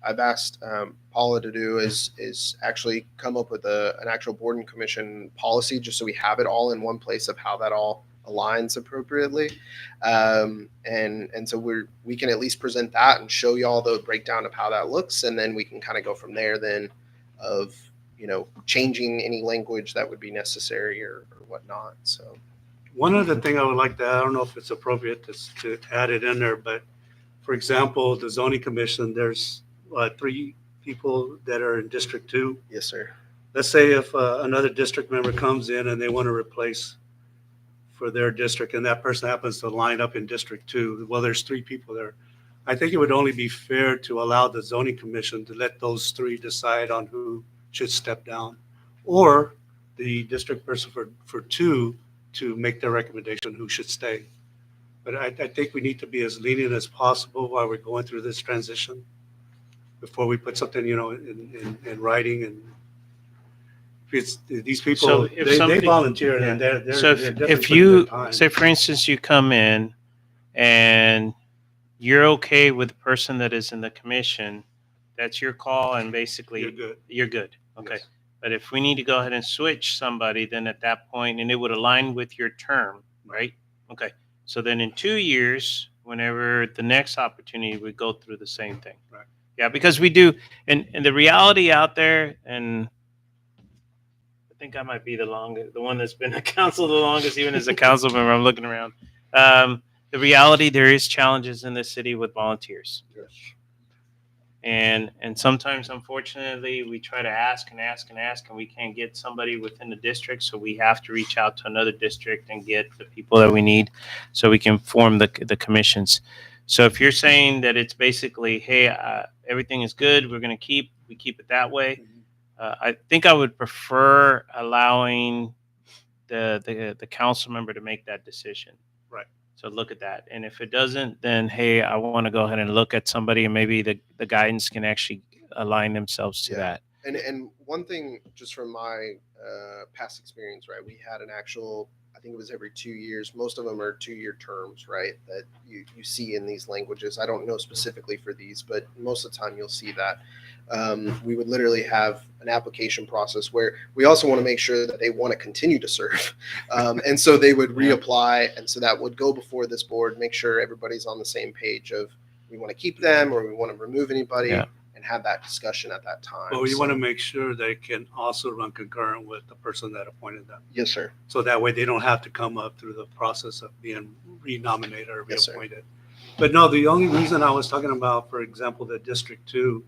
I've asked Paula to do is actually come up with an actual board and commission policy, just so we have it all in one place of how that all aligns appropriately. And so we can at least present that and show you all the breakdown of how that looks, and then we can kind of go from there then of, changing any language that would be necessary or whatnot. So. One other thing I would like to add, I don't know if it's appropriate to add it in there, but for example, the zoning commission, there's 3 people that are in District 2. Yes, sir. Let's say if another district member comes in and they want to replace for their district, and that person happens to line up in District 2, well, there's 3 people there. I think it would only be fair to allow the zoning commission to let those 3 decide on who should step down, or the district person for 2 to make their recommendation who should stay. But I think we need to be as lenient as possible while we're going through this transition before we put something, in writing. And it's these people, So if they somebody- volunteer and they're So definitely if putting you their time. say, for instance, you come in and you're okay with the person that is in the commission, that's your call, and basically You're good. You're good. Okay. Yes. But if we need to go ahead and switch somebody, then at that point, and it would align with your term, right? Okay. So then in 2 years, whenever the next opportunity, we go through the same thing. Right. Yeah, because we do, and the reality out there, and I think I might be the one that's been a council the longest, even as a council member. I'm looking around. The reality, there is challenges in the city with volunteers. Yes. And sometimes, unfortunately, we try to ask and ask and ask, and we can't get somebody within the district. So we have to reach out to another district and get the people that we need so we can form the commissions. So if you're saying that it's basically, hey, everything is good, we keep it that way. I think I would prefer allowing the council member to make that decision. Right. So look at that. And if it doesn't, then, hey, I want to go ahead and look at somebody, and maybe the guidance can actually align themselves to that. And one thing, just from my past experience, right? We had an actual, I think it was every 2 years. Most of them are 2-year terms, right? That you see in these languages. I don't know specifically for these, but most of the time you'll see that. We would literally have an application process where we also want to make sure that they want to continue to serve. And so they would reapply. And so that would go before this board, make sure everybody's on the same page of we want to keep them or we want to remove anybody. Yeah. And have that discussion at that time. But we So- want to make sure they can also run concurrent with the person that appointed them. Yes, sir. So that way they don't have to come up through the process of being renominated or Yes, sir. reappointed. But no, the only reason I was talking about, for example, the District 2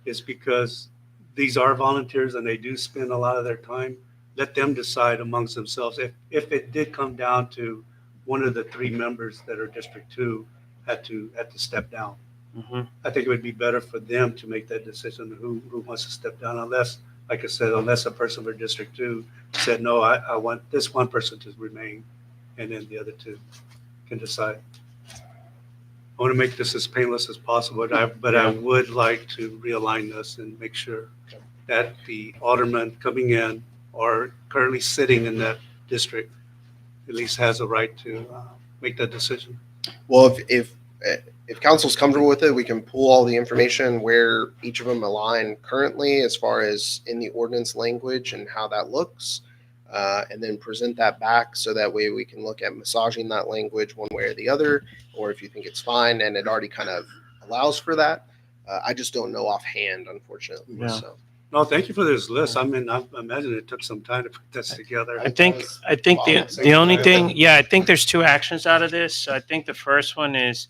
is because these are volunteers and they do spend a lot of their time. Let them decide amongst themselves. If it did come down to one of the 3 members that are District 2 had to step down, I think it would be better for them to make that decision who wants to step down, unless, like I said, unless a person for District 2 said, no, I want this one person to remain, and then the other 2 can decide. I want to make this as painless as possible, but I would like to realign this and make sure that the alderman coming in or currently sitting in that district at least has a right to make that decision. Well, if council's comfortable with it, we can pull all the information where each of them align currently as far as in the ordinance language and how that looks, and then present that back so that way we can look at massaging that language one way or the other, or if you think it's fine and it already kind of allows for that. I just don't know offhand, unfortunately. Yeah. So. No, thank you for this list. I mean, I imagine it took some time to put this together. I think the only thing, I think there's 2 actions out of this. I think the first one is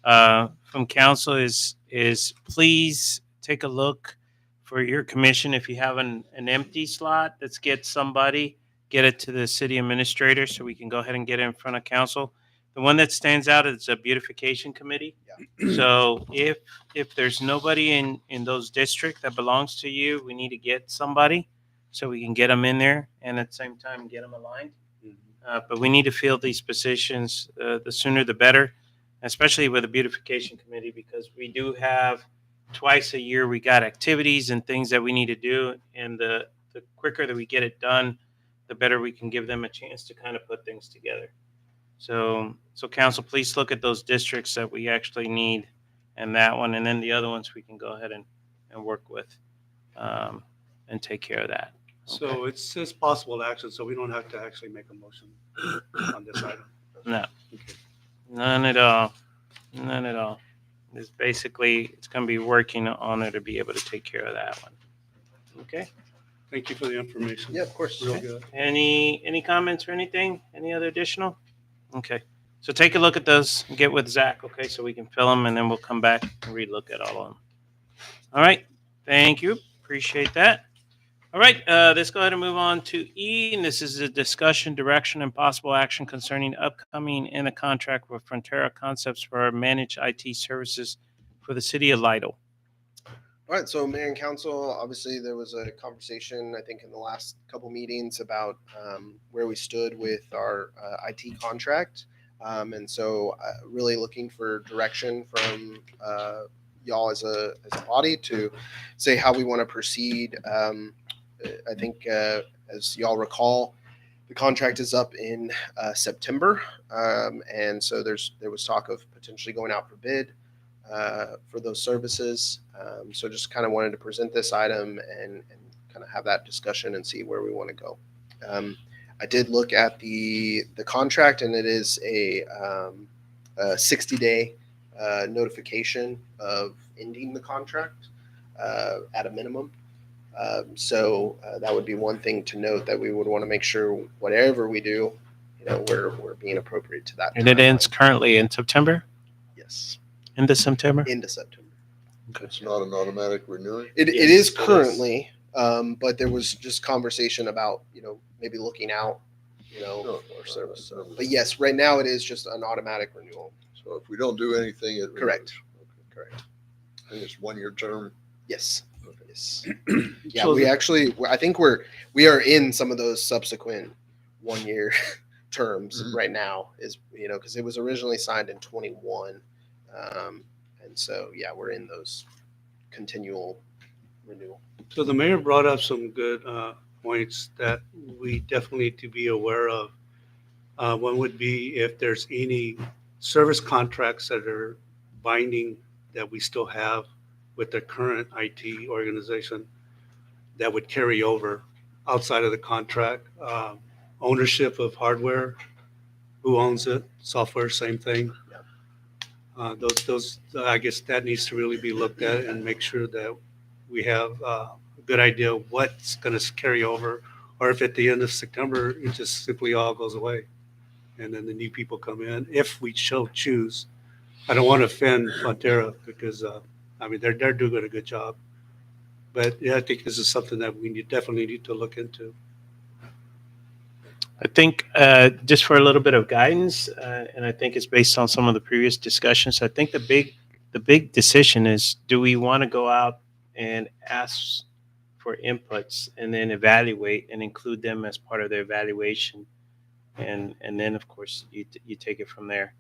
from council is please take a look for your commission. If you have an empty slot, let's get it to the city administrator so we can go ahead and get it in front of council. The one that stands out is a beautification committee. So if there's nobody in those districts that belongs to you, we need to get somebody so we can get them in there and at the same time get them aligned. But we need to fill these positions the sooner the better, especially with the beautification committee, because we do have twice a year we got activities and things that we need to do, and the quicker that we get it done, the better we can give them a chance to kind of put things together. So council, please look at those districts that we actually need and that one, and then the other ones we can go ahead and work with and take care of that. So it's just possible action, so we don't have to actually make a motion on this item. No, Okay. none at all. None at all. It's basically, it's going to be working on it to be able to take care of that one. Okay. Thank you for the information. Yeah, of course. Real good. Any comments or anything? Any other additional? Okay. So take a look at those and get with Zach, okay, so we can fill them, and then we'll come back and relook at all of them. All right. Thank you. Appreciate that. All right. Let's go ahead and move on to E, and this is a discussion, direction, and possible action concerning upcoming in a contract with Frontera Concepts for managed IT services for the city of Lidle. All right, so Mayor and Council, obviously there was a conversation, I think, in the last couple meetings about where we stood with our IT contract. And so really looking for direction from y'all as a body to say how we want to proceed. I think, as y'all recall, the contract is up in September. And so there was talk of potentially going out for bid for those services. So just kind of wanted to present this item and kind of have that discussion and see where we want to go. I did look at the contract, and it is a 60-day notification of ending the contract at a minimum. So that would be one thing to note, that we would want to make sure whatever we do, we're being appropriate to that. And it timeline. ends currently in September? Yes, Into September? into September. It's not an automatic renewing. It Yes, is it is. currently, but there was just conversation about, maybe looking out, for service. So, but yes, right now it is just an automatic renewal. So if we don't do anything, it renews. Correct. Okay. Correct. I think it's 1-year term. Yes. Okay. Yes. Yeah, So we the- actually, I think we are in some of those subsequent 1-year terms Mhm. right now, because it was originally signed in 21. And so, yeah, we're in those continual renewal. So the mayor brought up some good points that we definitely need to be aware of. One would be if there's any service contracts that are binding that we still have with the current IT organization that would carry over outside of the contract. Ownership of hardware, who owns it, software, same thing. Those, I guess that needs to really be looked at and make sure that we have a good idea of what's going to carry over, or if at the end of September, it just simply all goes away. And then the new people come in, if we choose. I don't want to offend Frontera because, they're doing a good job. But yeah, I think this is something that we definitely need to look into. I think just for a little bit of guidance, and I think it's based on some of the previous discussions. I think the big decision is: do we want to go out and ask for inputs and then evaluate and include them as part of the evaluation, and then of course you take it from there.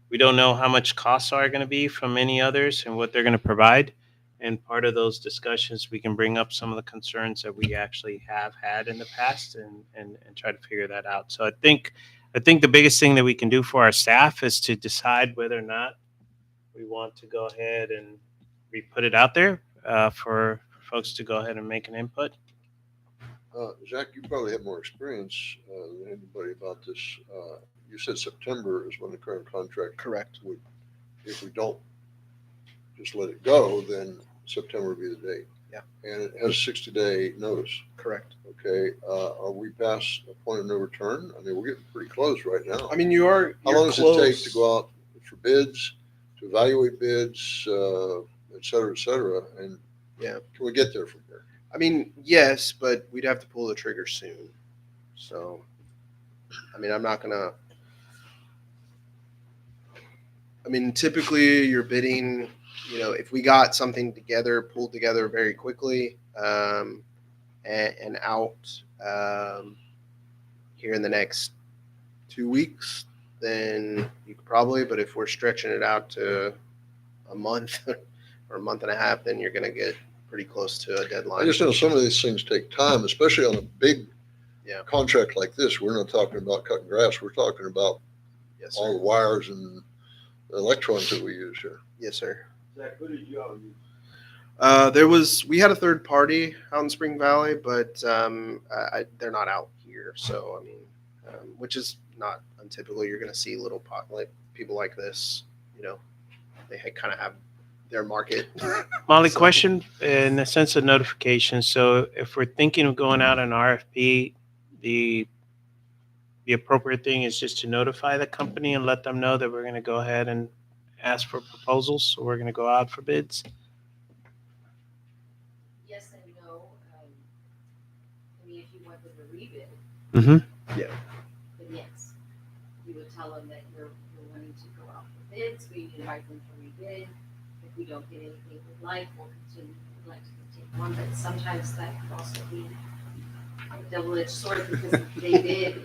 We don't know how much costs are going to be from any others and what they're going to provide. And part of those discussions, we can bring up some of the concerns that we actually have had in the past and try to figure that out. So I think the biggest thing that we can do for our staff is to decide whether or not we want to go ahead and put it out there for folks to go ahead and make an input. Zach, you probably have more experience than anybody about this. You said September is when the current contract. Correct. Would, if we don't just let it go, then September would be the date. Yeah. And it has a 60-day notice. Correct. Okay. Are we past a point of no return? I mean, we're getting pretty close right now. I mean, you're how long does it take close. to go out for bids, to evaluate bids, et cetera, and Yeah. can we get there from here? I mean, yes, but we'd have to pull the trigger soon. So, I'm not gonna. Typically you're bidding, if we got something pulled together very quickly, and out here in the next 2 weeks, then you could probably, but if we're stretching it out to a month or a month and a half, then you're going to get pretty close to a deadline. I just know some of these things take time, especially on a big Yeah. contract like this. We're not talking about cutting grass. We're talking about Yes, all sir. the wires and electrons that we use here. Yes, sir. Zach, who did you all use? We had a third party out in Spring Valley, but they're not out here. So, I mean, which is not untypical. You're going to see like people like this, they kind of have their market. Molly, So- question in the sense of notification. So if we're thinking of going out on RFP, the appropriate thing is just to notify the company and let them know that we're going to go ahead and ask for proposals. So we're going to go out for bids. Yes and no. I mean, if you wanted to rebid, Mm-hmm. then yes. You would tell them that you're wanting to go out for bids, we invite them to rebid. If we don't get anything we'd like, we'd like to continue on, but sometimes that could also be a double-edged sword because they bid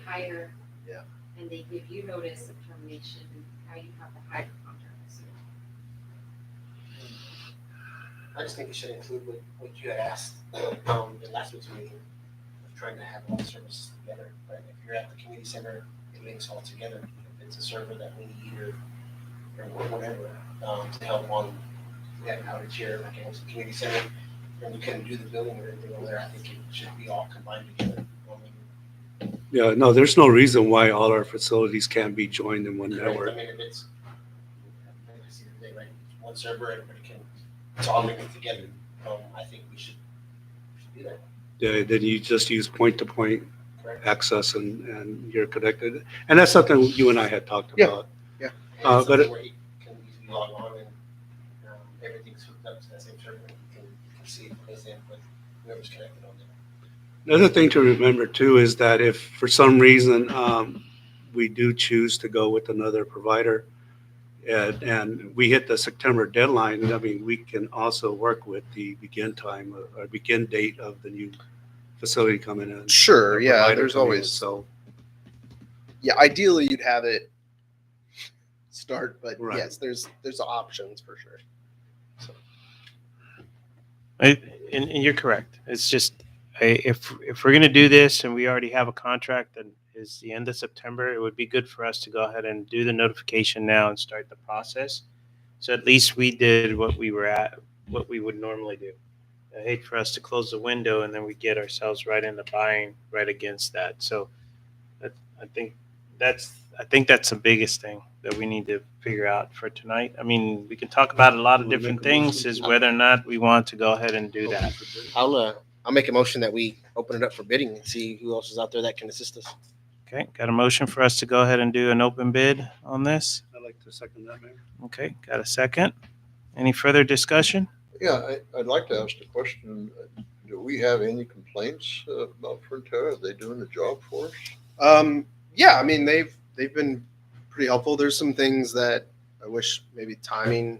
higher. Yeah. And they give you notice of termination, and now you have the higher contract. So I just think you should include what you had asked, in last week's meeting, of trying to have all the services together, right? If you're at the community center, it links all together. If it's a server that we need or whatever, to help on, we have an outage here, like it was the community center, and we couldn't do the building or anything over there, I think it should be all combined together. Yeah, no, there's no reason why all our facilities can't be joined in one I network. mean, if it's, I see today, right, it's one server, everybody can, it's all linked together, I think we should do that, Yeah, then you just use point-to-point correct? access and you're connected. And that's something you and I had talked Yeah. about. And but it's something it- where he can easily log on and, everything's hooked up to that same server, and you can see his input, whoever's connected on there. Another thing to remember too is that if for some reason we do choose to go with another provider and we hit the September deadline, I mean, we can also work with the begin time or begin date of the new facility coming in. Sure. the Yeah. provider There's coming in. always, So, yeah, ideally you'd have it start, but Right. yes, there's options for sure. And you're correct. It's just, if we're going to do this and we already have a contract that is the end of September, it would be good for us to go ahead and do the notification now and start the process. So at least we did what we would normally do. I hate for us to close the window and then we get ourselves right into buying right against that. So I think that's the biggest thing that we need to figure out for tonight. I mean, we can talk about a lot of Wanna different make a motion? things, is whether or not we want to go ahead and do that. I'll make a motion that we open it up for bidding and see who else is out there that can assist us. Okay, got a motion for us to go ahead and do an open bid on this? I'd like to second that, Mayor. Okay, got a second? Any further discussion? Yeah, I'd like to ask the question, do we have any complaints about Frontera? Are they doing the job for us? Yeah, I mean they've been pretty helpful. There's some things that I wish maybe timing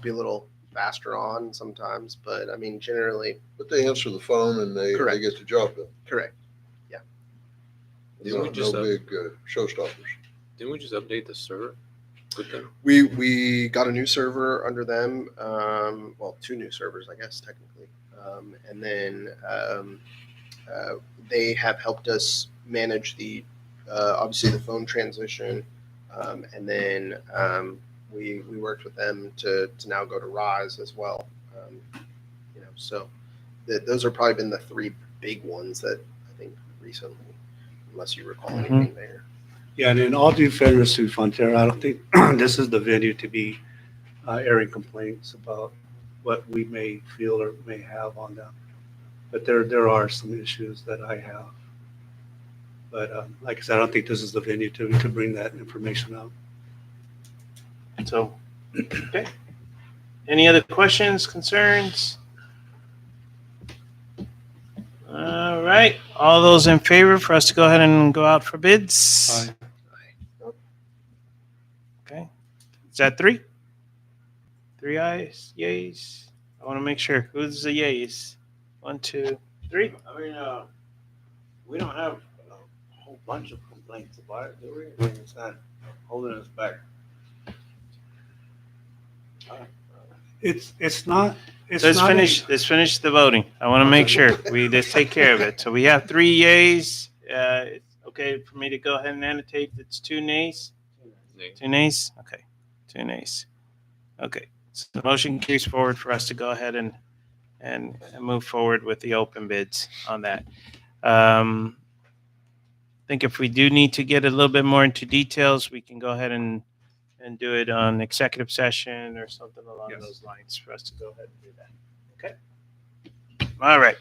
be a little faster on sometimes, but I mean generally But they answer the phone and they Correct. get the job done. correct. Didn't we just No big showstoppers. Didn't we just update the server with them? We got a new server under them. Well, two new servers, I guess technically, and then they have helped us manage the obviously the phone transition, and then we worked with them to now go to Rise as well. So those are probably been the three big ones that I think recently, unless you recall anything there. Yeah, and in all due fairness to Frontera, I don't think this is the venue to be airing complaints about what we may feel or may have on them. But there are some issues that I have. But like I said, I don't think this is the venue to bring that information out. So, okay. Any other questions, concerns? All right, all those in favor for us to go ahead and go out for bids? Okay, is that three? Three ayes, yays? I want to make sure. Who's the yays? 1, 2, 3. I mean, we don't have a whole bunch of complaints about it, do we? I mean, it's not holding us back. It's not. Let's finish the voting. I want to make sure let's take care of it. So we have 3 yays. It's okay for me to go ahead and annotate it's 2 nays. Nay. 2 nays? Okay. 2 nays. Okay. So the motion carries forward for us to go ahead and move forward with the open bids on that. I think if we do need to get a little bit more into details, we can go ahead and do it on executive session or something along Yes. those lines for us to go ahead and do that. Okay. All right.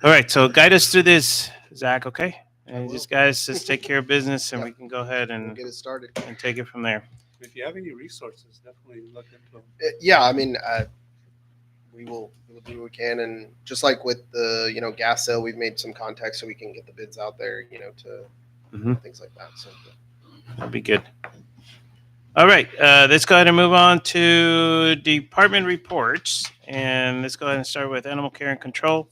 All right. So guide us through this, Zach. Okay. And will. just guys, just take care of business, and Yeah. we can go ahead We'll and get it started. take it from there. If you have any resources, definitely look into them. Yeah, I mean, we will do what we can, and just like with the gas sale, we've made some contacts so we can get the bids out there, to Mhm. things like that. So That'd be good. All right, let's go ahead and move on to department reports, and let's go ahead and start with animal care and control.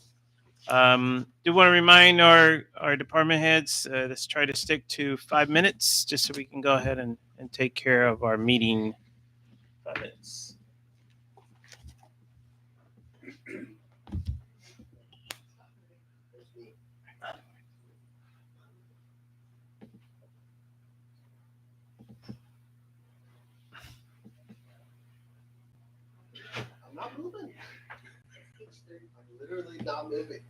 Do want to remind our department heads, let's try to stick to 5 minutes, just so we can go ahead and take care of our meeting. 5 minutes. I'm not moving. I'm literally not moving.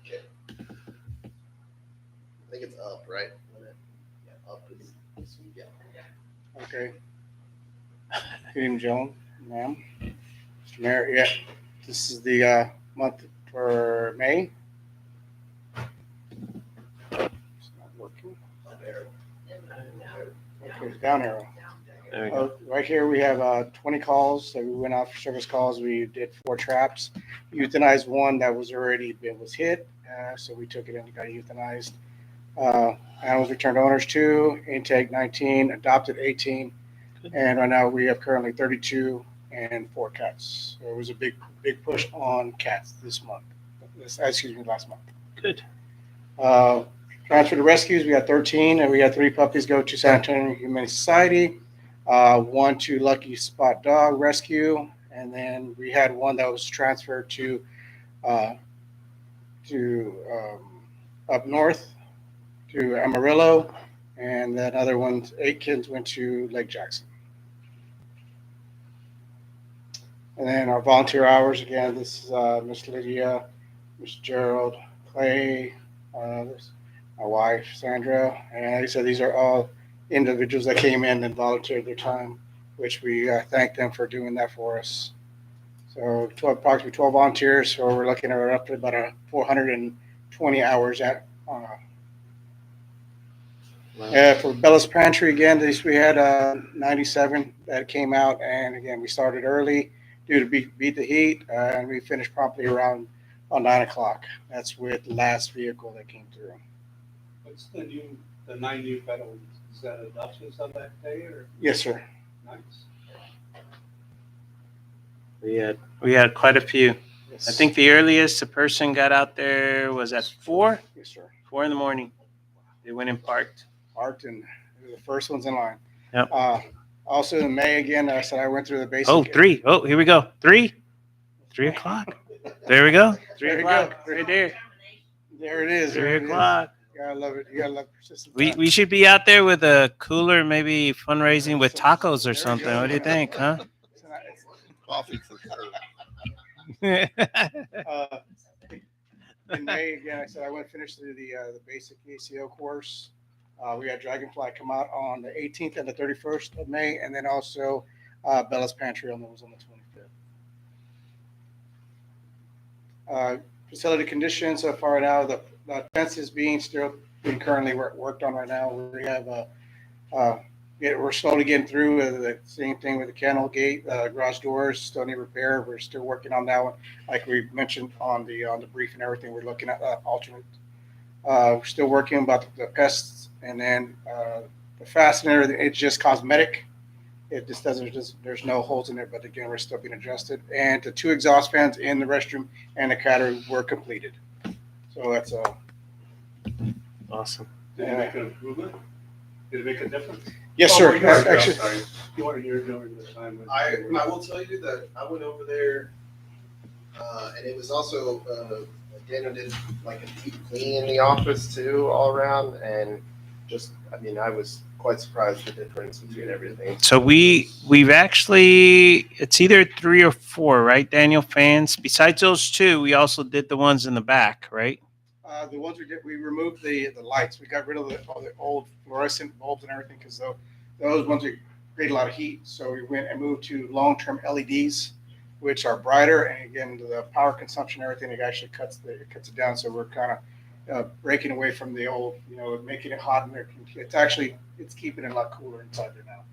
Okay. I think it's up, right? Yeah, up is yeah. Okay. Good evening, Joan, ma'am, Mr. Mayor. Yeah, this is the month for May. It's not working. Okay, it's down arrow. There we go. Right here, we have 20 calls that we went out for service calls. We did 4 traps. Euthanized one that was was hit, so we took it in and got euthanized. Animals returned to owners 2, intake 19, adopted 18, and right now we have currently 32 and 4 cats. So it was a big push on cats this month. Last month. Good. Transfer to rescues, we had 13, and we had 3 puppies go to San Antonio Humane Society, 1 to Lucky Spot Dog Rescue, and then we had 1 that was transferred to up north to Amarillo, and then other ones, 8 kids went to Lake Jackson. And then our volunteer hours, again, this is Miss Lydia, Miss Gerald, Clay, my wife, Sandra, and like I said, these are all individuals that came in and volunteered their time, which we thank them for doing that for us. So approximately 12 volunteers, so we're looking at roughly about 420 hours at. For Bella's Pantry, again, we had 97 that came out, and again, we started early due to beat the heat, and we finished promptly around 9 o'clock. That's with the last vehicle that came through. What's the 9 new veterans? Is that adoptions on that day or? Yes, sir. Nice. We had quite a few. Yes. I think the earliest a person got out there was at 4 Yes, sir. in the morning. They went and parked. And they were the first ones in line. Yep. Also in May, again, I said I went through the basic. Oh, 3. Oh, here we go. 3 o'clock. There we go. 3 There you o'clock. go. Right there. There it is. 3 There it is. o'clock. You gotta love it. You gotta love persistence. We should be out there with a cooler, maybe fundraising with tacos or something. What do you think, huh? Coffee for sure. In May, again, I said I went and finished through the basic ACO course. We had Dragonfly come out on the 18th and the 31st of May, and then also Bella's Pantry on the 25th. Facility conditions so far now, the fence is being currently worked on right now. We have we're slowly getting through the same thing with the kennel gate, garage doors still need repair. We're still working on that one, like we mentioned on the brief and everything. We're looking at alternate. We're still working about the pests, and then the fastener. It's just cosmetic. It just doesn't. There's no holes in it, but again, we're still being adjusted. And the 2 exhaust fans in the restroom and the cattery were completed. So that's Awesome. Did it make an improvement? Did it make a difference? Yes, Oh, sir. you weren't here, Actually, I'm sorry. You weren't here during the time. I will tell you that I went over there And it was also, Daniel did like a deep clean in the office too, all around. And just, I mean, I was quite surprised the difference between everything. So we've actually, it's either 3 or 4, right, Daniel, fans? Besides those 2, we also did the ones in the back, right? The ones we did, we removed the lights. We got rid of all the old fluorescent bulbs and everything because those ones would create a lot of heat. So we went and moved to long-term LEDs, which are brighter. And again, the power consumption, everything, it actually cuts it down. So we're kind of breaking away from the old, making it hot in there. It's keeping it a lot cooler inside there now.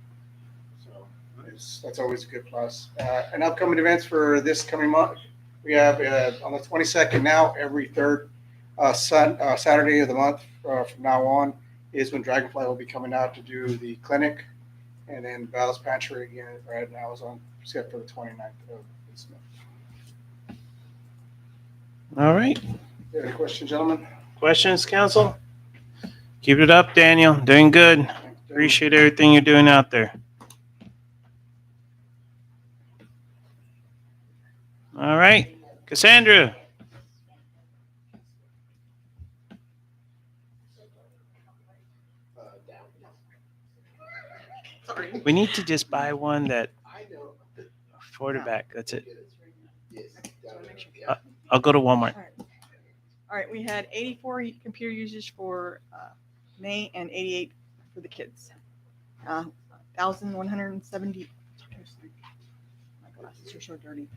So that's always a good plus. And upcoming events for this coming month, we have on the 22nd now, every third Saturday of the month from now on is when Dragonfly will be coming out to do the clinic. And then Ballast Pantry again right now is on set for the 29th of this month. All right. Any questions, gentlemen? Questions, council? Keep it up, Daniel. Doing good. Appreciate everything you're doing out there. All right. Cassandra. Sorry. We need to just buy one that quarterback. That's it. I'll go to Walmart. All right, we had 84 computer users for May and 88 for the kids. 1,170. My glasses are so dirty.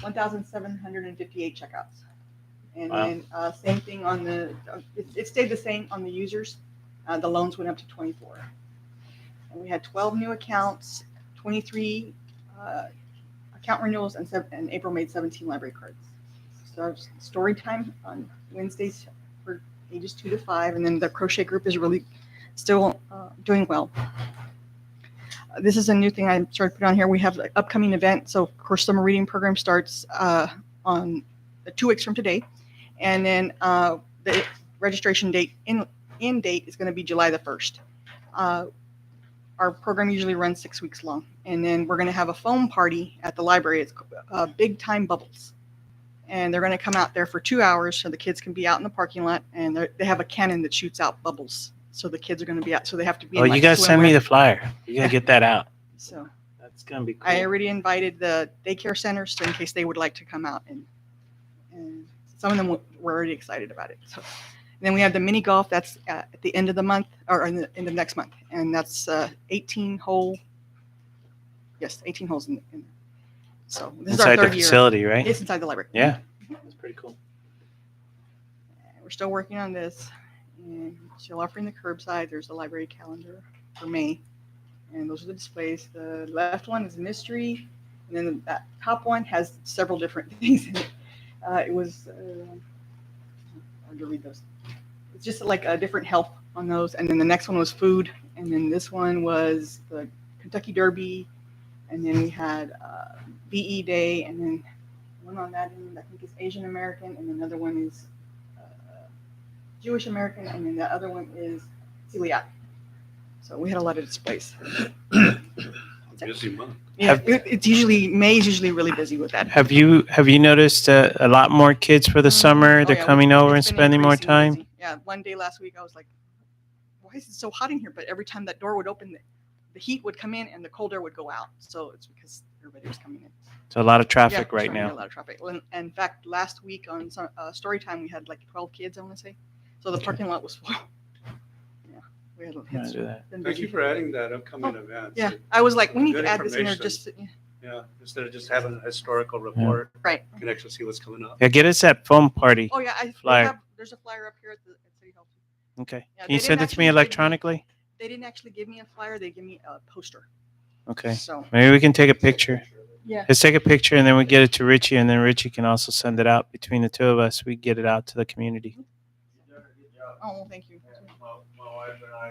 1,758 checkouts. And Wow. then same thing on it stayed the same on the users. The loans went up to 24. And we had 12 new accounts, 23 account renewals, and April made 17 library cards. So story time on Wednesdays for ages 2 to 5, and then the crochet group is really still doing well. This is a new thing I started putting on here. We have an upcoming event. So of course, summer reading program starts on 2 weeks from today, and then the registration date in date is going to be July the 1st. Our program usually runs 6 weeks long, and then we're going to have a foam party at the library. It's Big Time Bubbles, and they're going to come out there for 2 hours so the kids can be out in the parking lot, and they have a cannon that shoots out bubbles. So the kids are going to be out, so they have to be. Oh, you guys send me the flyer. You gotta get that out. So that's gonna be cool. I already invited the daycare centers in case they would like to come out, and some of them were already excited about it. So and then we have the mini golf. That's at the end of the month, or in the end of next month, and that's 18 hole. Yes, 18 holes in there. So this Inside is our the third year. facility, right? It's inside the library. Yeah, that's pretty cool. We're still working on this, and still offering the curbside. There's a library calendar for May, and those are the displays. The left one is mystery, and then that top one has several different things in it. It was hard to read those. It's just like a different health on those, and then the next one was food, and then this one was the Kentucky Derby, and then we had VE Day, and then one on that end I think is Asian American, and another one is Jewish American, and then the other one is celiac. So we had a lot of displays. Busy month. Yeah, it's usually May is usually really busy with that. Have you noticed a lot more kids for the summer? Oh, They're yeah, coming over and it's been spending more increasingly time. busy. Yeah, one day last week I was like, "Why is it so hot in here?" But every time that door would open, the heat would come in and the cold air would go out. So it's because everybody was coming in. So a lot of traffic Yeah, right starting to get now. A lot of traffic. Well, in fact, last week on story time we had like 12 kids, I want to say. So the parking lot was full. Yeah, we had. Yeah, do that. been Thank busy. you for adding that upcoming event. Yeah, I was like, we need Good to add this in there information. just. Yeah, instead of just having a historical report. Right. You can actually see what's coming up. Yeah, get us that foam party. Oh yeah, flyer. there's a flyer up here at City Hall. Okay. Yeah, Can you they send didn't it to me actually give me- electronically? They didn't actually give me a flyer; they gave me a poster. Okay. So- Maybe we can take a picture. Yeah. Let's take a picture and then we get it to Richie, and then Richie can also send it out between the two of us. We get it out to the community. Oh, well, thank you. My wife and I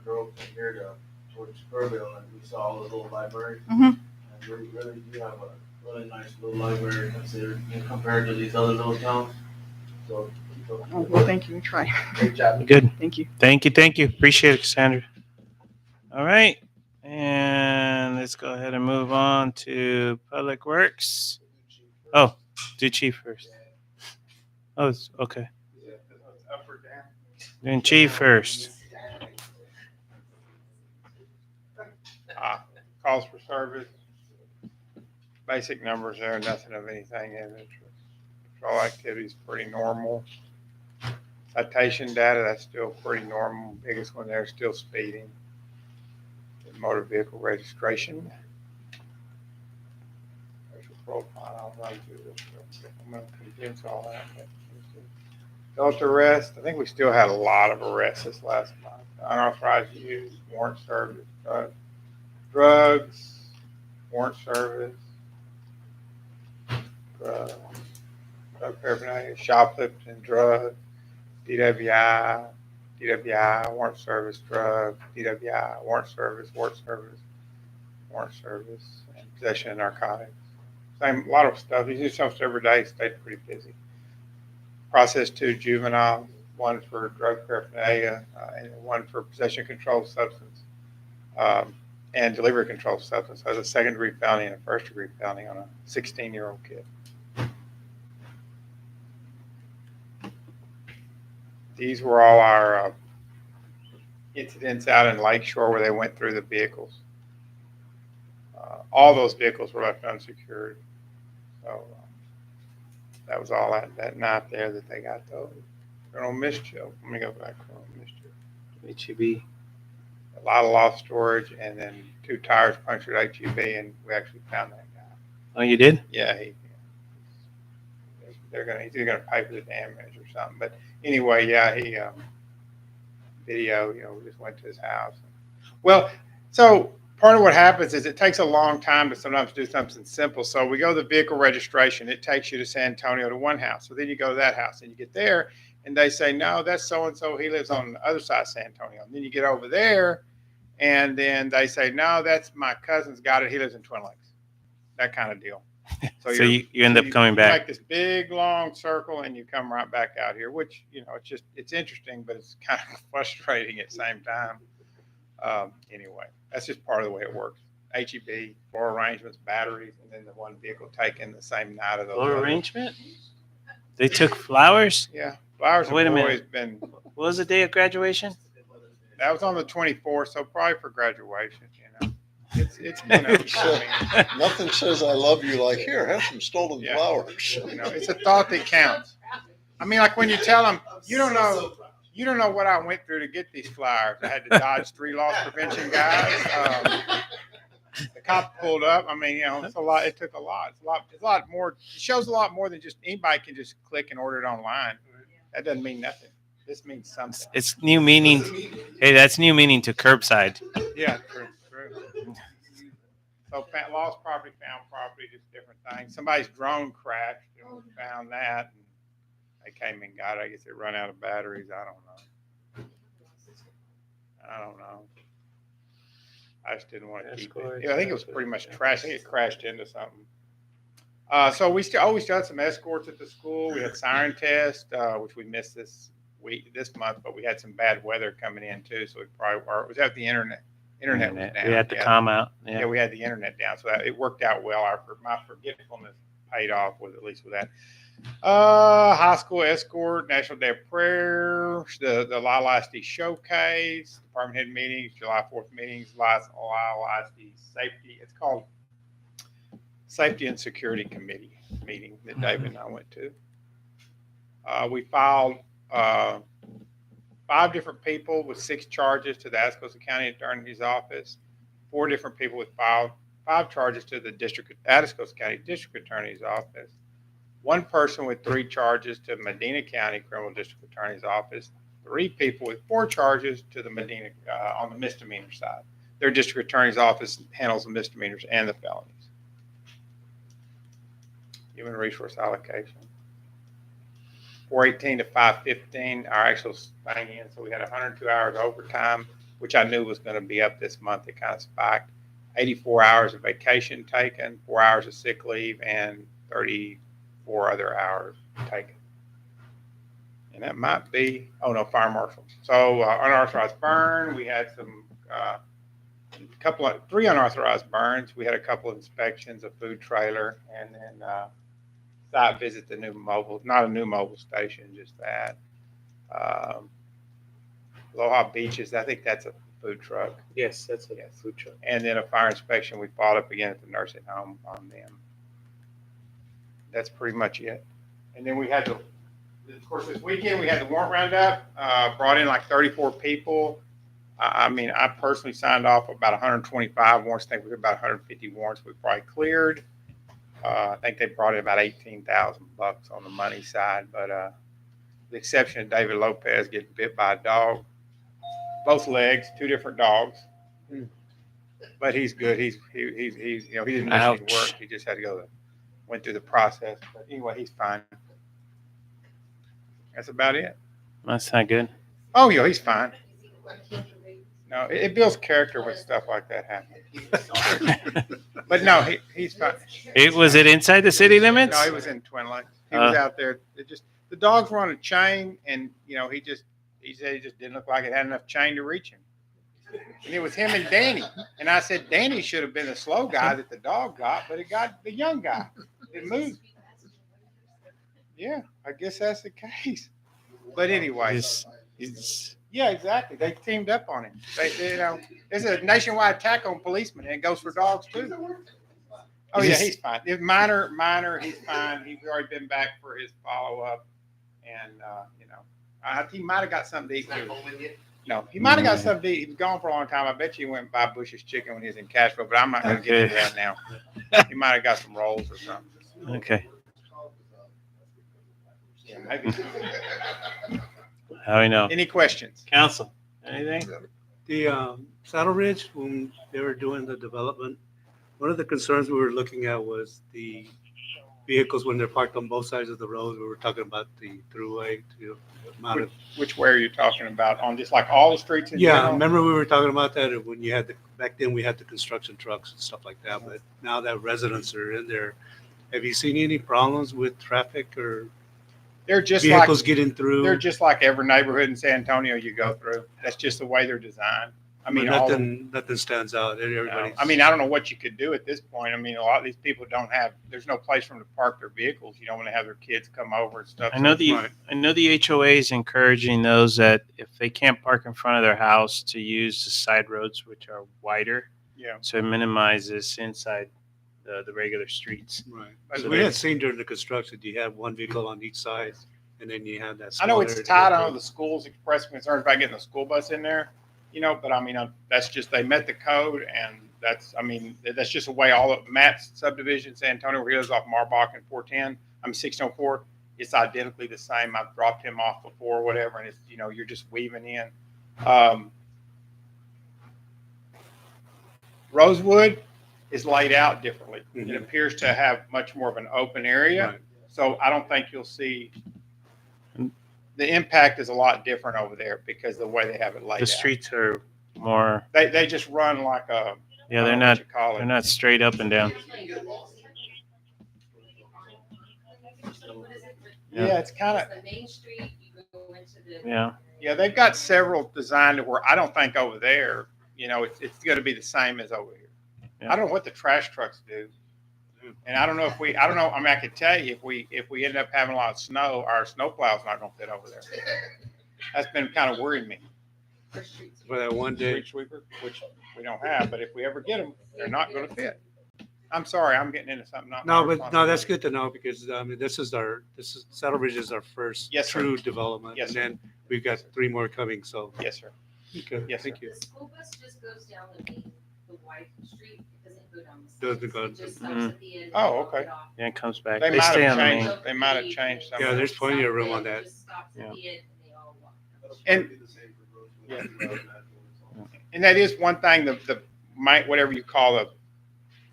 drove from here towards Kerrville, and we saw the little library. Mhm. And we really do have a really nice little library considered compared to these other little towns. So Oh, well, thank you. We try. great job. Good. Thank you. Thank you. Appreciate it, Cassandra. All right. And let's go ahead and move on to Public Works. Oh, Do chief first. Oh, it's okay. Up or down? Then chief first. Calls for service. Basic numbers there, nothing of anything in it. Patrol activity is pretty normal. Citation data, that's still pretty normal. Biggest one there is still speeding. Motor vehicle registration. Racial profile, I'll run through this real quick. I'm going to condense all that. Adult arrest, I think we still had a lot of arrests this last month. Unauthorized use, warrant service, drugs, warrant service, drug paraphernalia, shoplifting, drug, DWI, warrant service, drug, DWI, warrant service, and possession of narcotics. Same, a lot of stuff. These do stuff every day. Stayed pretty busy. Process 2 juvenile, one for drug paraphernalia, and one for possession of controlled substance, and delivery of controlled substance. As a second degree felony and a first degree felony on a 16-year-old kid. These were all our incidents out in Lakeshore where they went through the vehicles. All those vehicles were left unsecured. So that was all that night there that they got those. Colonel Mischief. Let me go back. Colonel Mischief. HEB. A lot of lost storage, and then 2 tires punctured HEB, and we actually found that guy. Oh, you did? Yeah, he's either gonna pay for the damage or something. But anyway, yeah, he video. We just went to his house. Well, so part of what happens is it takes a long time to sometimes do something simple. So we go to the vehicle registration. It takes you to San Antonio to one house. So then you go to that house, and you get there, and they say, no, that's so and so. He lives on the other side of San Antonio. And then you get over there, and then they say, no, that's my cousin's got it. He lives in Twin Lakes. That kind of deal. So you end up coming back. Like this big long circle, and you come right back out here, which it's interesting, but it's kind of frustrating at the same time. Anyway, that's just part of the way it works. HEB, floor arrangements, batteries, and then the one vehicle taken the same night of those. Floor arrangement? They took flowers? Yeah, flowers. Wait a have minute. always been. What was the day of graduation? That was on the 24th, so probably for graduation. It's Nothing says I love you like, here, have some stolen flowers. It's a thought that counts. I mean, like when you tell them, you don't know what I went through to get these flowers. I had to dodge 3 loss prevention guys. The cop pulled up. I mean, it's a lot. It took a lot. It's a lot more. It shows a lot more than just anybody can just click and order it online. That doesn't mean nothing. This means something. It's new meaning. Hey, that's new meaning to curbside. Yeah, true. So lost property, found property, just different things. Somebody's drone crashed, and we found that. And they came and got it. I guess they run out of batteries. I don't know. I just didn't want to keep it. Yeah, I think it was pretty much trash. I think it crashed into something. So we always done some escorts at the school. We had siren test, which we missed this month, but we had some bad weather coming in too. So we probably was at the internet. Internet was down. We had to calm out. Yeah, we had the internet down, so it worked out well. My forgetfulness paid off at least with that. High school escort, National Day of Prayer, the Lyle ISD showcase, department head meetings, July 4th meetings, Lyle ISD safety. It's called Safety and Security Committee meeting that David and I went to. We filed 5 different people with 6 charges to the Atascosa County Attorney's Office, 4 different people with 5 charges to the Atascosa County District Attorney's Office, 1 person with 3 charges to Medina County Criminal District Attorney's Office, 3 people with 4 charges to the Medina on the misdemeanor side. Their District Attorney's Office handles the misdemeanors and the felonies. Human resource allocation. 418 to 515, our actual thing in. So we had 102 hours overtime, which I knew was going to be up this month. It kind of spiked. 84 hours of vacation taken, 4 hours of sick leave, and 34 other hours taken. And that might be, fire marshal. So unauthorized burn, we had some, 3 unauthorized burns. We had a couple of inspections, a food trailer, and then site visit the new mobile, not a new mobile station, just that. Aloha Beaches, I think that's a food truck. Yes, that's a food truck. And then a fire inspection, we followed up again at the nursing home on them. That's pretty much it. And then we had of course, this weekend we had the warrant roundup, brought in like 34 people. I mean, I personally signed off about 125 warrants. I think we had about 150 warrants we probably cleared. I think they brought in about $18,000 on the money side, but the exception of David Lopez getting bit by a dog, both legs, 2 different dogs. But he's good. He's you know, he didn't miss any work. He just had to went through the process. But anyway, he's fine. That's about it. That's not good. Oh, yeah, he's fine. No, it builds character when stuff like that happens. But no, he's fine. Was it inside the city limits? No, he was in Twin Lakes. He was out there. The dogs were on a chain, and you know, he said he just didn't look like it had enough chain to reach him. And it was him and Danny. And I said Danny should have been the slow guy that the dog got, but it got the young guy. It moved. Yeah, I guess that's the case. But anyway. Yeah, exactly. They teamed up on him. They you know, there's a nationwide attack on policemen, and it goes for dogs too. Oh yeah, he's fine. If minor, he's fine. He's already been back for his follow up, and you know, he might have got something to eat too. No, he might have got something to eat. He was gone for a long time. I bet you he went and bought Bush's Chicken when he was in Cashville, but I'm not going to get into that now. He might have got some rolls or something. Okay. Yeah, maybe. How do we know? Any questions? Council, anything? The Saddle Ridge, when they were doing the development, one of the concerns we were looking at was the vehicles when they're parked on both sides of the road. We were talking about the throughway to amount of. Which way are you talking about? On just like all the streets in Yeah, general? remember we were talking about that when you had back then we had the construction trucks and stuff like that. But now that residents are in there, have you seen any problems with traffic or They're just vehicles getting through? They're just like every neighborhood in San Antonio you go through. That's just the way they're designed. I mean, nothing stands out. Everybody's. I mean, I don't know what you could do at this point. I mean, a lot of these people there's no place for them to park their vehicles. You don't want to have their kids come over and stuff. I know the HOA is encouraging those that if they can't park in front of their house to use the side roads, which are wider. Yeah. So it minimizes inside the regular streets. Right. So We had seen during the construction, you had one vehicle on each side, and then you had that. I know it's tight. I know the schools expressed concerns about getting the school bus in there, you know, but I mean, that's just, they met the code, and that's just the way all of Matt's subdivision, San Antonio, where he lives off Marbach and 1604, it's identically the same. I've dropped him off before or whatever, and it's, you know, you're just weaving in. Rosewood is laid out differently. Mm-hmm. It appears to have much more of an open area. Right. So I don't think you'll see, the impact is a lot different over there because of the way they have it laid out. The streets are more. They just run like a. Yeah, they're not straight up and down. Yeah, it's kind of. The main street, you go into the. Yeah. Yeah, they've got several designed to where I don't think over there, you know, it's going to be the same as over here. Yeah. I don't know what the trash trucks do. And I don't know I mean, I could tell you if we end up having a lot of snow, our snowplow's not going to fit over there. That's been kind of worrying me. For that one day. Street sweeper, which we don't have, but if we ever get them, they're not going to fit. I'm sorry, I'm getting into something. No, that's good to know because I mean, Saddle Ridge is our first true development. Yes, and sir. then we've got 3 more coming. So yes, sir. Okay, yes, thank you. The school bus just goes down the wide street. It doesn't go down the side. Doesn't go. It just stops at the end. Oh, okay. Yeah, it comes back. They They might stay have on the changed. main. They might have changed some. Yeah, there's plenty of room on that. Yeah. And that is one thing. The whatever you call the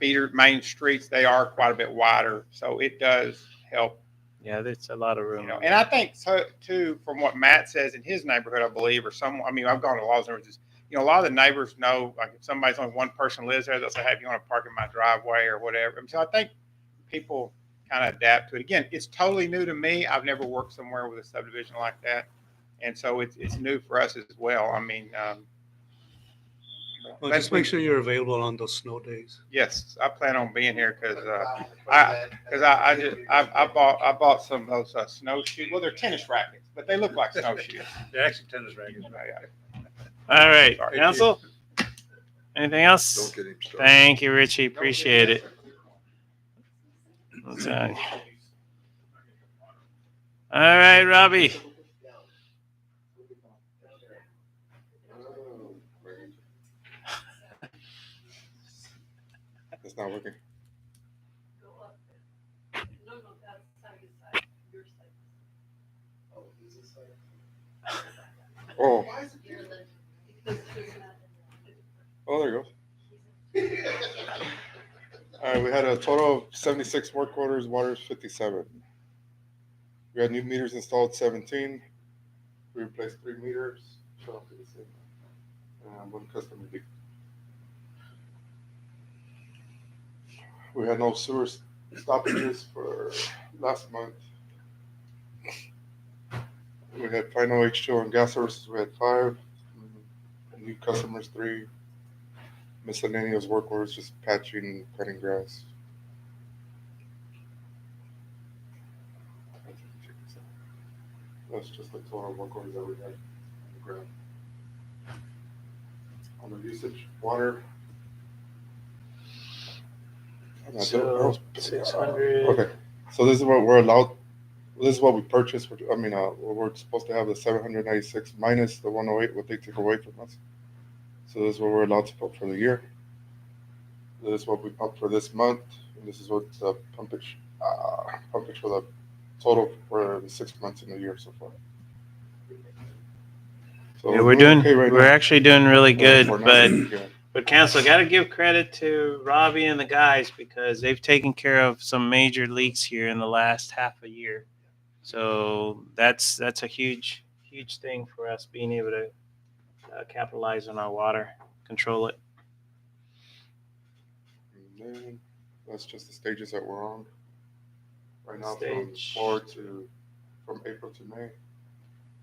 feeder main streets, they are quite a bit wider, so it does help. Yeah, there's a lot of room. You know, and I think so too, from what Matt says in his neighborhood, I believe, or some. I mean, I've gone to a lot of neighborhoods. You know, a lot of the neighbors know, like if somebody's only one person lives there, they'll say, "Hey, if you want to park in my driveway or whatever." And so I think people kind of adapt to it. Again, it's totally new to me. I've never worked somewhere with a subdivision like that, and so it's new for us as well. I mean, Well, just make sure you're available on those snow days. Yes, I plan on being here because I bought some of those snowshoes. Well, they're tennis rackets, but they look like snowshoes. They're actually tennis rackets. All right, Sorry. council. Anything else? Don't get him started. Thank you, Richie. Appreciate it. What's that? All right, Robbie. It's not working. Oh. Oh, there you go. All right, we had a total of 76 work orders, waters 57. We had new meters installed 17. We replaced 3 meters. Show up to the same. And 1 customer leak. We had no sewer stoppages for last month. We had final H2O and gas services. We had 5. New customers 3. Miscellaneous work orders, just patching, cutting grass. That's just the total work orders that we had on the ground. On the usage, water. So 600. Okay, so this is what we're allowed. This is what we purchased. We're supposed to have the 796 minus the 108, what they took away from us. So this is what we're allowed to pump for the year. This is what we pump for this month, and this is what the pumpage for the total for the 6 months in the year so far. So Yeah, we're doing. okay right we're now. actually doing really good, For now, but yeah. but council got to give credit to Robbie and the guys because they've taken care of some major leaks here in the last half a year. So that's a huge thing for us being able to capitalize on our water, control it. And then that's just the stages that we're on right now Stage. from April to May.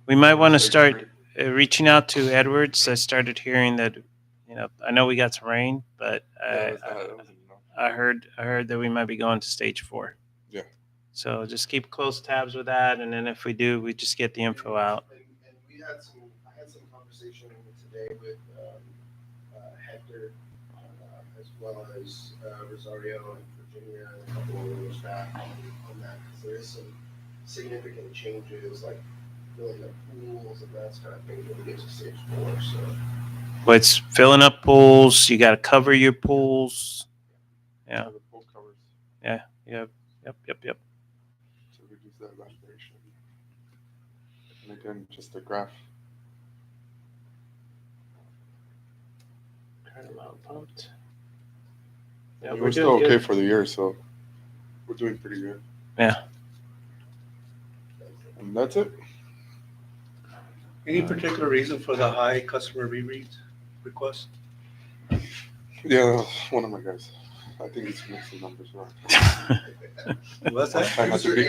We might want to Stage start 3. reaching out to Edwards. I started hearing that, I know we got some rain, but Yeah, that was enough. I heard that we might be going to stage 4. Yeah. So just keep close tabs with that, and then if we do, we just get the info out. And I had some conversation today with Hector, as well as Rosario and Virginia and a couple of other staff on that, because there is some significant changes, like filling up pools and that kind of thing when we get to stage 4. So But it's filling up pools. You got to cover your pools. Yeah. The pool covers Yeah. Yep. to reduce that evaporation. And again, just a graph. Current amount pumped. Yeah, We're we're still doing okay good. for the year, so we're doing pretty good. Yeah. And that's it. Any particular reason for the high customer rereads request? Yeah, one of my guys. I think he's mixing numbers around. What's I'm that? trying not to be,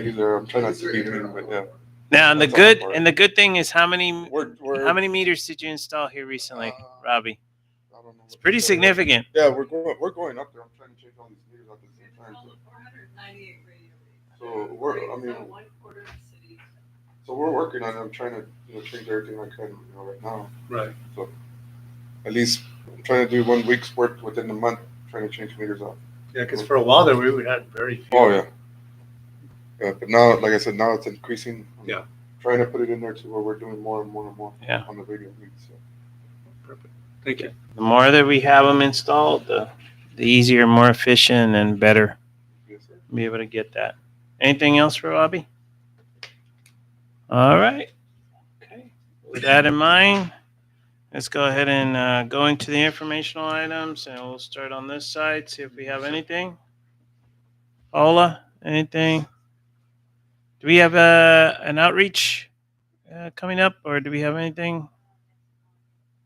user. I'm trying not to be mean, but yeah. Now, and the That's all good for it. and the good thing is how many We're how many meters did you install here recently, Robbie? I don't know. It's pretty significant. Yeah, we're going up there. I'm trying to change all these meters at the same time. So we're working on it. I'm trying to change everything I can right now. Right. So at least I'm trying to do 1 week's work within the month, trying to change meters out. Yeah, because for a while there we had very few. Oh yeah. Yeah, but now, like I said, now it's increasing. I'm Yeah. trying to put it in there to where we're doing more and more and more Yeah. on the radio leads. So. Perfect. Thank you. The more that we have them installed, the easier, more efficient, and better. Yes, sir. Be able to get that. Anything else for Robbie? All right. Okay. With that in mind, let's go ahead and go into the informational items, and we'll start on this side. See if we have anything. Ola, anything? Do we have an outreach coming up, or do we have anything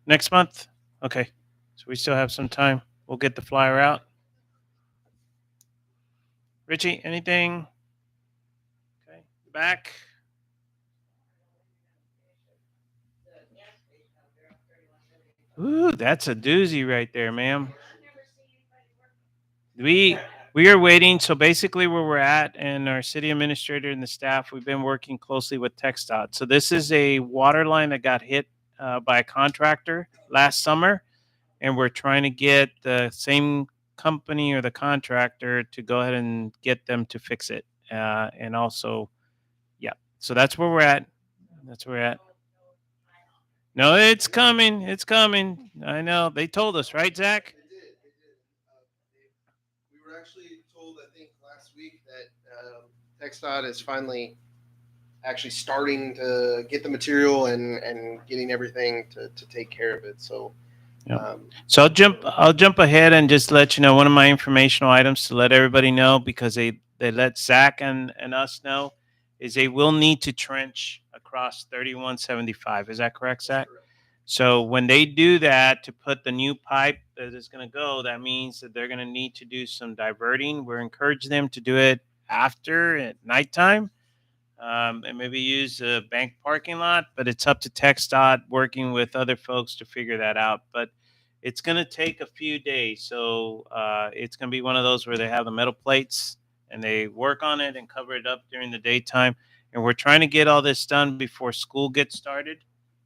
next month? Okay, so we still have some time. We'll get the flyer out. Richie, anything? Okay, back. Ooh, that's a doozy right there, ma'am. We are waiting. So basically, where we're at, and our city administrator and the staff, we've been working closely with TxDOT. So this is a water line that got hit by a contractor last summer, and we're trying to get the same company or the contractor to go ahead and get them to fix it. And also, yeah. So that's where we're at. That's where we're at. No, it's coming. It's coming. I know. They told us, right, Zach? It did. We were actually told, I think, last week that TxDOT is finally actually starting to get the material and getting everything to take care of it. So, Yeah. So I'll jump ahead and just let you know one of my informational items to let everybody know, because they let Zach and us know, is they will need to trench across 3175. Is that correct, Zach? So when they do that to put the new pipe that is going to go, that means that they're going to need to do some diverting. We're encouraging them to do it after at nighttime, and maybe use a bank parking lot, but it's up to TxDOT working with other folks to figure that out. But it's going to take a few days. So it's going to be one of those where they have the metal plates and they work on it and cover it up during the daytime. And we're trying to get all this done before school gets started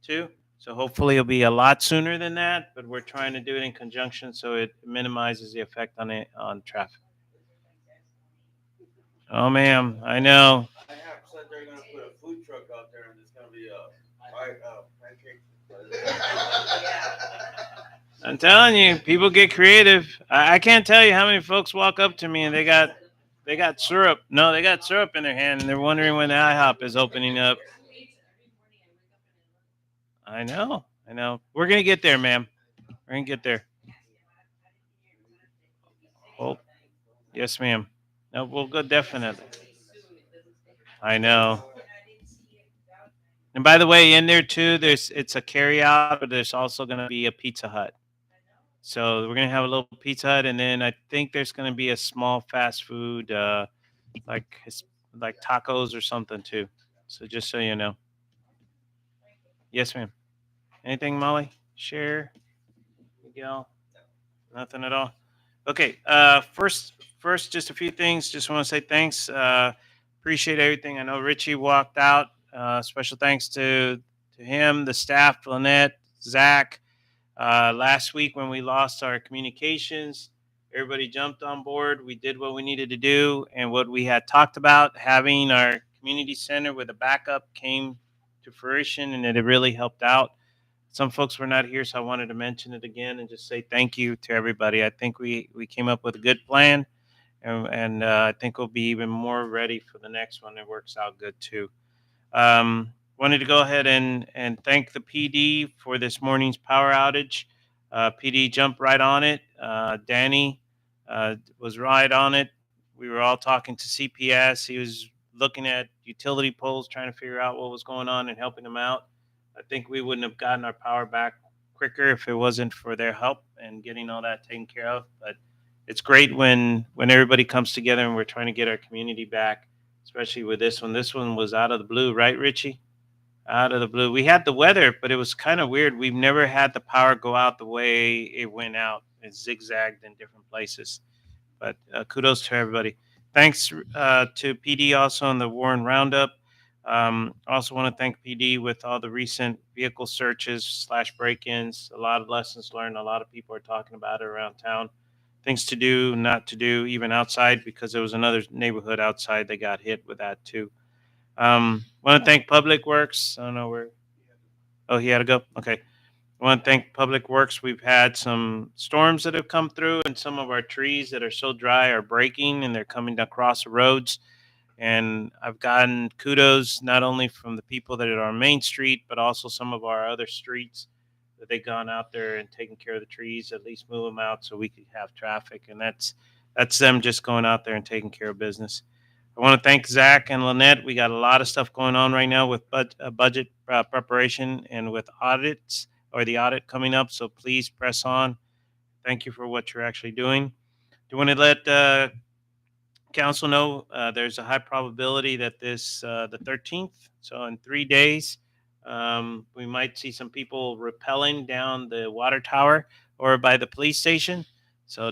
too. So hopefully it'll be a lot sooner than that, but we're trying to do it in conjunction so it minimizes the effect on traffic. Oh, ma'am, I know. I have said they're gonna put a food truck out there and it's gonna be pancake. I'm telling you, people get creative. I can't tell you how many folks walk up to me and they got syrup. No, they got syrup in their hand and they're wondering when the IHOP is opening up. I know. We're gonna get there, ma'am. We're gonna get there. Oh, yes, ma'am. No, we'll go definitely. I know. And by the way, in there too, it's a carry out, but there's also going to be a Pizza Hut. So we're going to have a little Pizza Hut, and then I think there's going to be a small fast food, like tacos or something too. So just so you know. Yes, ma'am. Anything, Molly? Share? Miguel? Nothing at all. Okay. First, just a few things. Just want to say thanks. Appreciate everything. I know Richie walked out. Special thanks to him, the staff, Lynette, Zach. Last week when we lost our communications, everybody jumped on board. We did what we needed to do, and what we had talked about, having our community center with a backup, came to fruition, and it really helped out. Some folks were not here, so I wanted to mention it again and just say thank you to everybody. I think we came up with a good plan, and I think we'll be even more ready for the next one. It works out good too. Wanted to go ahead and thank the PD for this morning's power outage. PD jumped right on it. Danny was right on it. We were all talking to CPS. He was looking at utility poles, trying to figure out what was going on and helping them out. I think we wouldn't have gotten our power back quicker if it wasn't for their help and getting all that taken care of. But it's great when everybody comes together and we're trying to get our community back, especially with this one. This one was out of the blue, right, Richie? Out of the blue. We had the weather, but it was kind of weird. We've never had the power go out the way it went out. It zigzagged in different places. But kudos to everybody. Thanks to PD also on the Warren Roundup. Also want to thank PD with all the recent vehicle searches / break-ins. A lot of lessons learned. A lot of people are talking about it around town. Things to do, not to do, even outside, because there was another neighborhood outside that got hit with that too. Want to thank Public Works. I don't know where. Oh, he had to go. Okay. I want to thank Public Works. We've had some storms that have come through, and some of our trees that are so dry are breaking, and they're coming across the roads. And I've gotten kudos not only from the people that are on Main Street, but also some of our other streets that they've gone out there and taken care of the trees, at least move them out so we could have traffic. And that's them just going out there and taking care of business. I want to thank Zach and Lynette. We got a lot of stuff going on right now with budget preparation and with audits, or the audit coming up. So please press on. Thank you for what you're actually doing. Do you want to let council know there's a high probability that the 13th, so in 3 days, We might see some people rappelling down the water tower or by the police station. So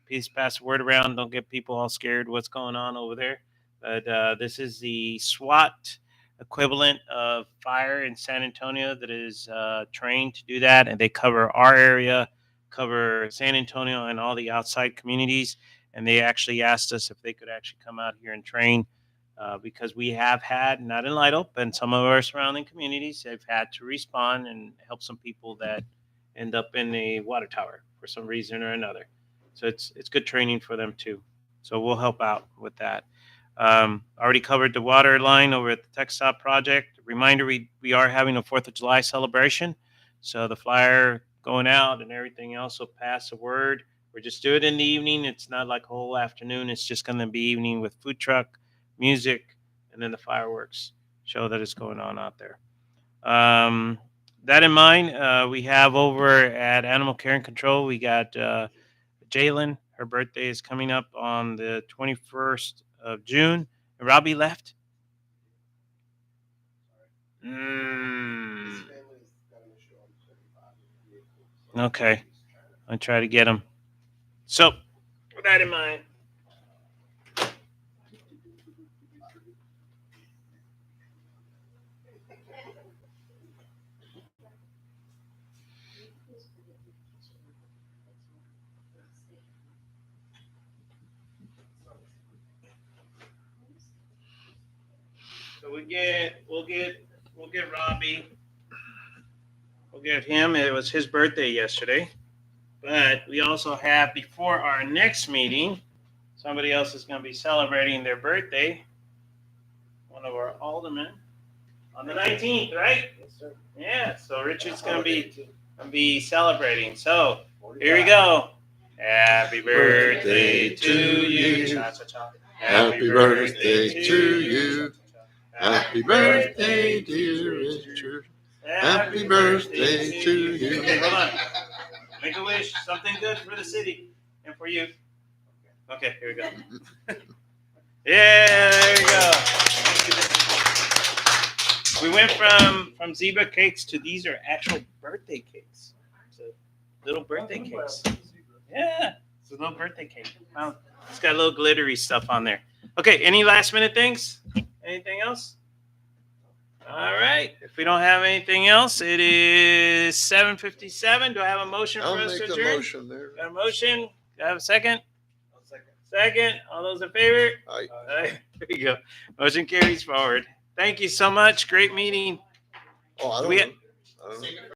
please pass the word around. Don't get people all scared what's going on over there. But this is the SWAT equivalent of fire in San Antonio that is trained to do that. And they cover our area, cover San Antonio and all the outside communities. And they actually asked us if they could actually come out here and train because we have had, not in Lytle, but in some of our surrounding communities, they've had to respond and help some people that end up in a water tower for some reason or another. So it's good training for them too. So we'll help out with that. Already covered the water line over at the Tech Stop project. Reminder, we are having a 4th of July celebration. So the flyer going out and everything else will pass the word. We're just doing it in the evening. It's not like a whole afternoon. It's just going to be evening with food truck, music, and then the fireworks show that is going on out there. That in mind, we have over at Animal Care and Control, we got Jalen. Her birthday is coming up on the 21st of June. And Robbie left. Okay. I'll try to get him. So, with that in mind. So we'll get Robbie. We'll get him. It was his birthday yesterday. But we also have, before our next meeting, somebody else is going to be celebrating their birthday. One of our aldermen on the 19th, right? Yes, sir. Yeah, so Richard's going to be celebrating. So here we go. Happy birthday to you. Happy birthday to you. Happy birthday, dear Richard. Happy birthday to you. Okay, hold on. Make a wish. Something good for the city and for you. Okay, here we go. Yeah, there we go. We went from zebra cakes to these are actual birthday cakes. So little birthday cakes. Yeah, it's a little birthday cake. Wow. It's got a little glittery stuff on there. Okay, any last minute things? Anything else? All right. If we don't have anything else, it is 7:57. Do I have a motion I'll for us make to the adjourn? motion there. Got a motion? Do I have a second? Second. All those in favor? Aye. Aye. There you go. Motion carries forward. Thank you so much. Great meeting. Oh, I don't We- know. I don't know.